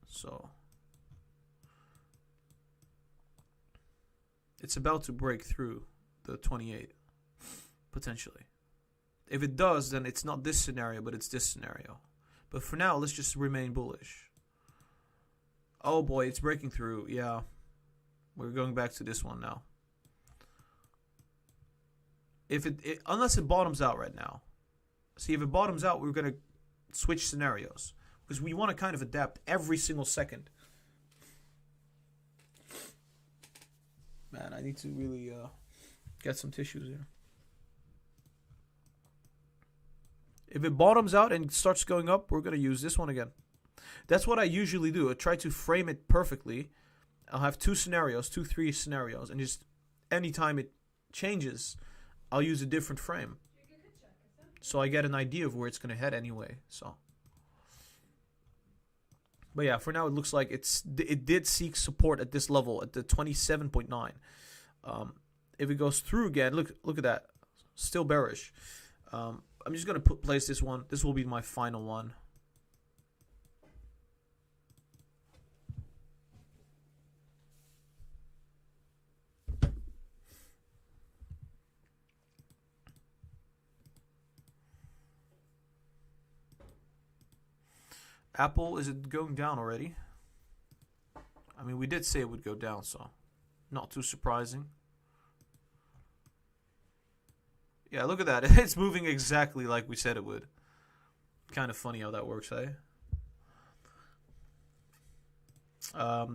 So it's about to break through the 28 potentially. If it does, then it's not this scenario, but it's this scenario. But for now, let's just remain bullish. Oh boy, it's breaking through. Yeah. We're going back to this one now. If it unless it bottoms out right now. See, if it bottoms out, we're going to switch scenarios. Because we want to kind of adapt every single second. Man, I need to really get some tissues here. If it bottoms out and starts going up, we're going to use this one again. That's what I usually do. I try to frame it perfectly. I'll have two, three scenarios. And just anytime it changes, I'll use a different frame. So I get an idea of where it's going to head anyway. So, but yeah, for now it looks like it did seek support at this level at the 27.9. If it goes through again, look at that, still bearish. I'm just gonna place this one. This will be my final one. Apple, is it going down already? I mean, we did say it would go down, so not too surprising. Yeah, look at that. It's moving exactly like we said it would. Kind of funny how that works, eh?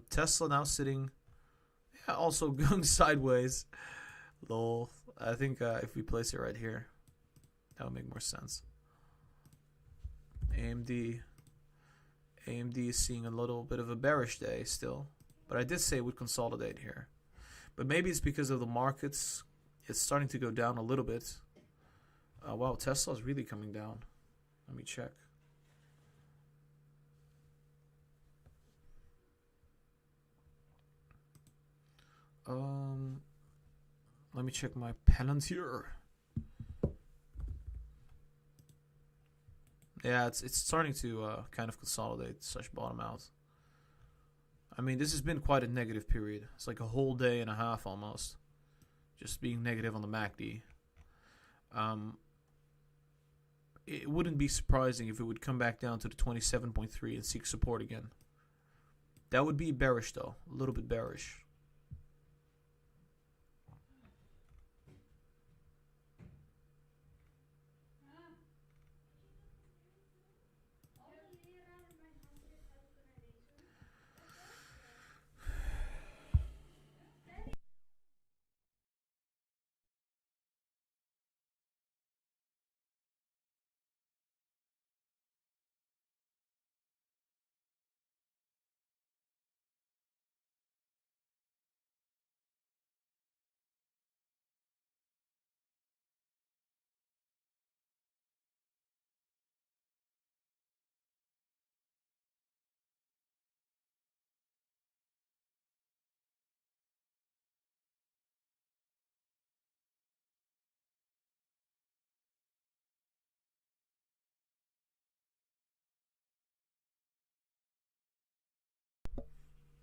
Tesla now sitting, yeah, also going sideways. Lol. I think if we place it right here, that would make more sense. AMD is seeing a little bit of a bearish day still, but I did say it would consolidate here. But maybe it's because of the markets. It's starting to go down a little bit. Wow, Tesla's really coming down. Let me check. Let me check my Palantir. Yeah, it's starting to kind of consolidate, slash bottom out. I mean, this has been quite a negative period. It's like a whole day and a half almost, just being negative on the MACD. It wouldn't be surprising if it would come back down to the 27.3 and seek support again. That would be bearish though, a little bit bearish.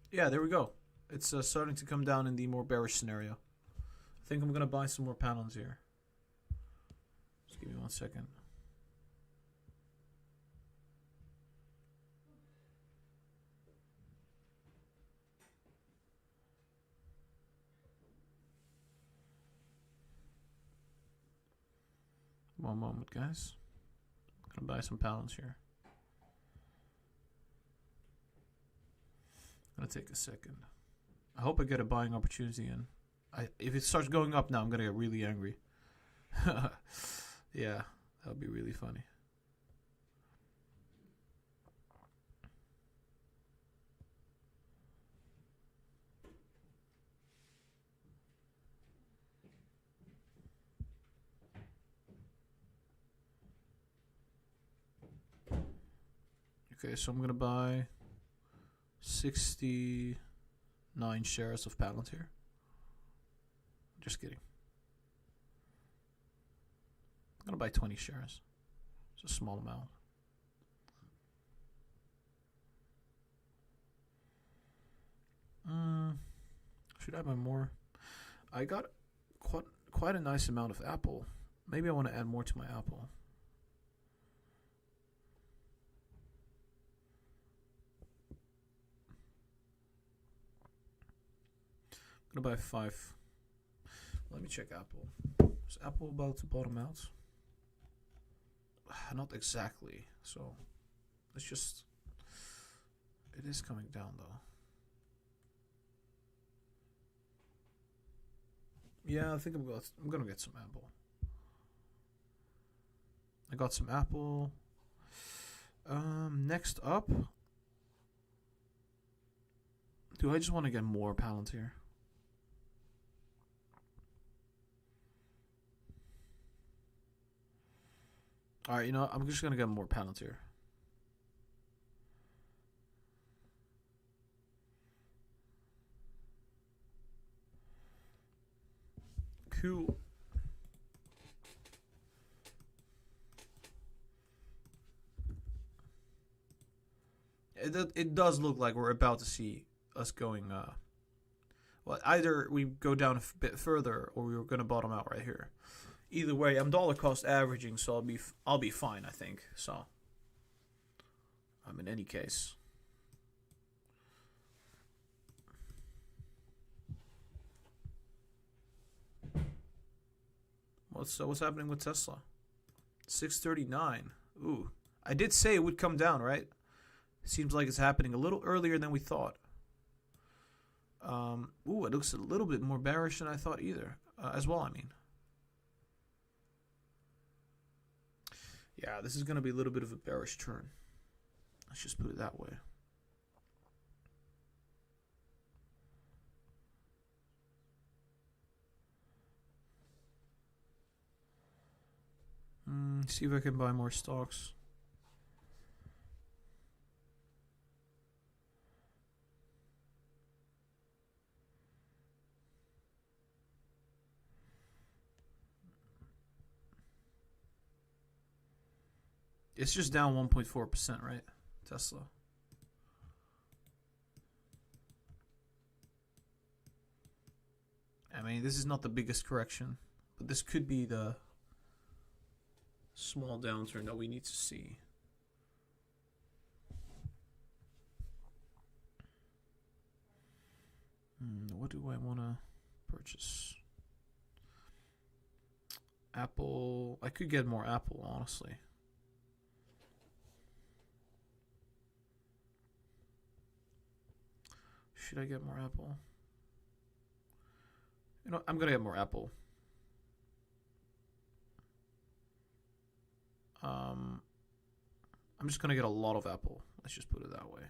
Yeah, there we go. It's starting to come down in the more bearish scenario. think I'm gonna buy some more pounds here. Just give me 1 second. One moment, guys. I'm gonna buy some pounds here. Gonna take a second. I hope I get a buying opportunity in. If it starts going up now, I'm gonna get really angry. Yeah, that would be really funny. Okay, so I'm gonna buy 69 shares of Palantir. Just kidding. I'm gonna buy 20 shares. It's a small amount. Should I buy more? I got quite a nice amount of Apple. Maybe I want to add more to my Apple. I'm gonna buy 5. Let me check Apple. Is Apple about to bottom out? Not exactly. So it's just, it is coming down though. Yeah, I think I'm gonna get some Apple. I got some Apple. Next up, do I just want to get more Palantir? Alright, you know what? I'm just gonna get more Palantir. Cool. It does look like we're about to see us going, well, either we go down a bit further or we're gonna bottom out right here. Either way, I'm dollar cost averaging, so I'll be fine, I think. So, in any case. What's happening with Tesla? 639. Ooh, I did say it would come down, right? Seems like it's happening a little earlier than we thought. Ooh, it looks a little bit more bearish than I thought either. As well, I mean. Yeah, this is going to be a little bit of a bearish turn. Let's just put it that way. See if I can buy more stocks. It's just down 1.4%, right? Tesla. I mean, this is not the biggest correction, but this could be the small downturn that we need to see. What do I want to purchase? Apple. I could get more Apple, honestly. Should I get more Apple? You know, I'm gonna get more Apple. I'm just gonna get a lot of Apple. Let's just put it that way.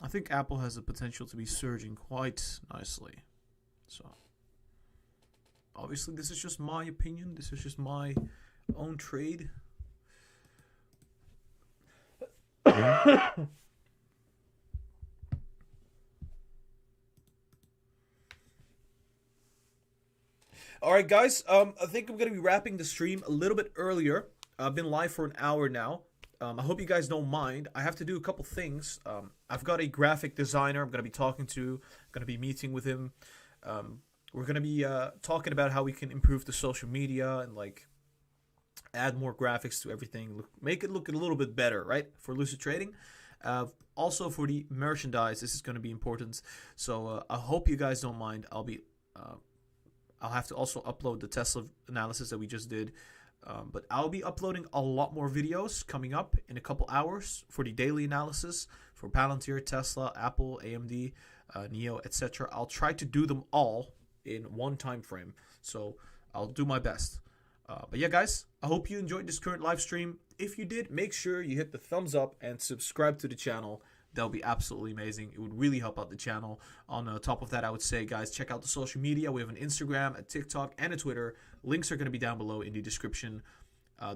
I think Apple has the potential to be surging quite nicely. So, obviously, this is just my opinion. This is just my own trade. All right, guys. I think I'm gonna be wrapping the stream a little bit earlier. I've been live for an hour now. I hope you guys don't mind. I have to do a couple things. I've got a graphic designer I'm going to be talking to. I'm going to be meeting with him. We're going to be talking about how we can improve the social media and like add more graphics to everything, make it look a little bit better, right? For Lucid Trading. Also for the merchandise, this is going to be important. So I hope you guys don't mind. I'll have to also upload the Tesla analysis that we just did. But I'll be uploading a lot more videos coming up in a couple hours for the daily analysis for Palantir, Tesla, Apple, AMD, NEO, etc. I'll try to do them all in one time frame. So I'll do my best. But yeah, guys, I hope you enjoyed this current live stream. If you did, make sure you hit the thumbs up and subscribe to the channel. That would be absolutely amazing. It would really help out the channel. On top of that, I would say, guys, check out the social media. We have an Instagram, a TikTok, and a Twitter. Links are going to be down below in the description.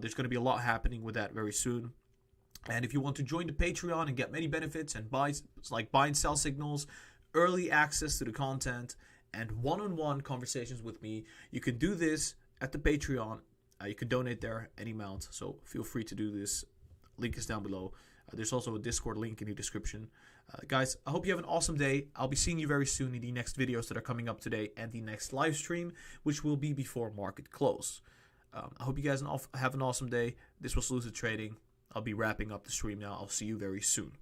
There's going to be a lot happening with that very soon. And if you want to join the Patreon and get many benefits and buy and sell signals, early access to the content, and one-on-one conversations with me, you can do this at the Patreon. You can donate there any amount. So feel free to do this. Link is down below. There's also a Discord link in the description. Guys, I hope you have an awesome day. I'll be seeing you very soon in the next videos that are coming up today and the next live stream, which will be before market close. I hope you guys have an awesome day. This was Lucid Trading. I'll be wrapping up the stream now. I'll see you very soon.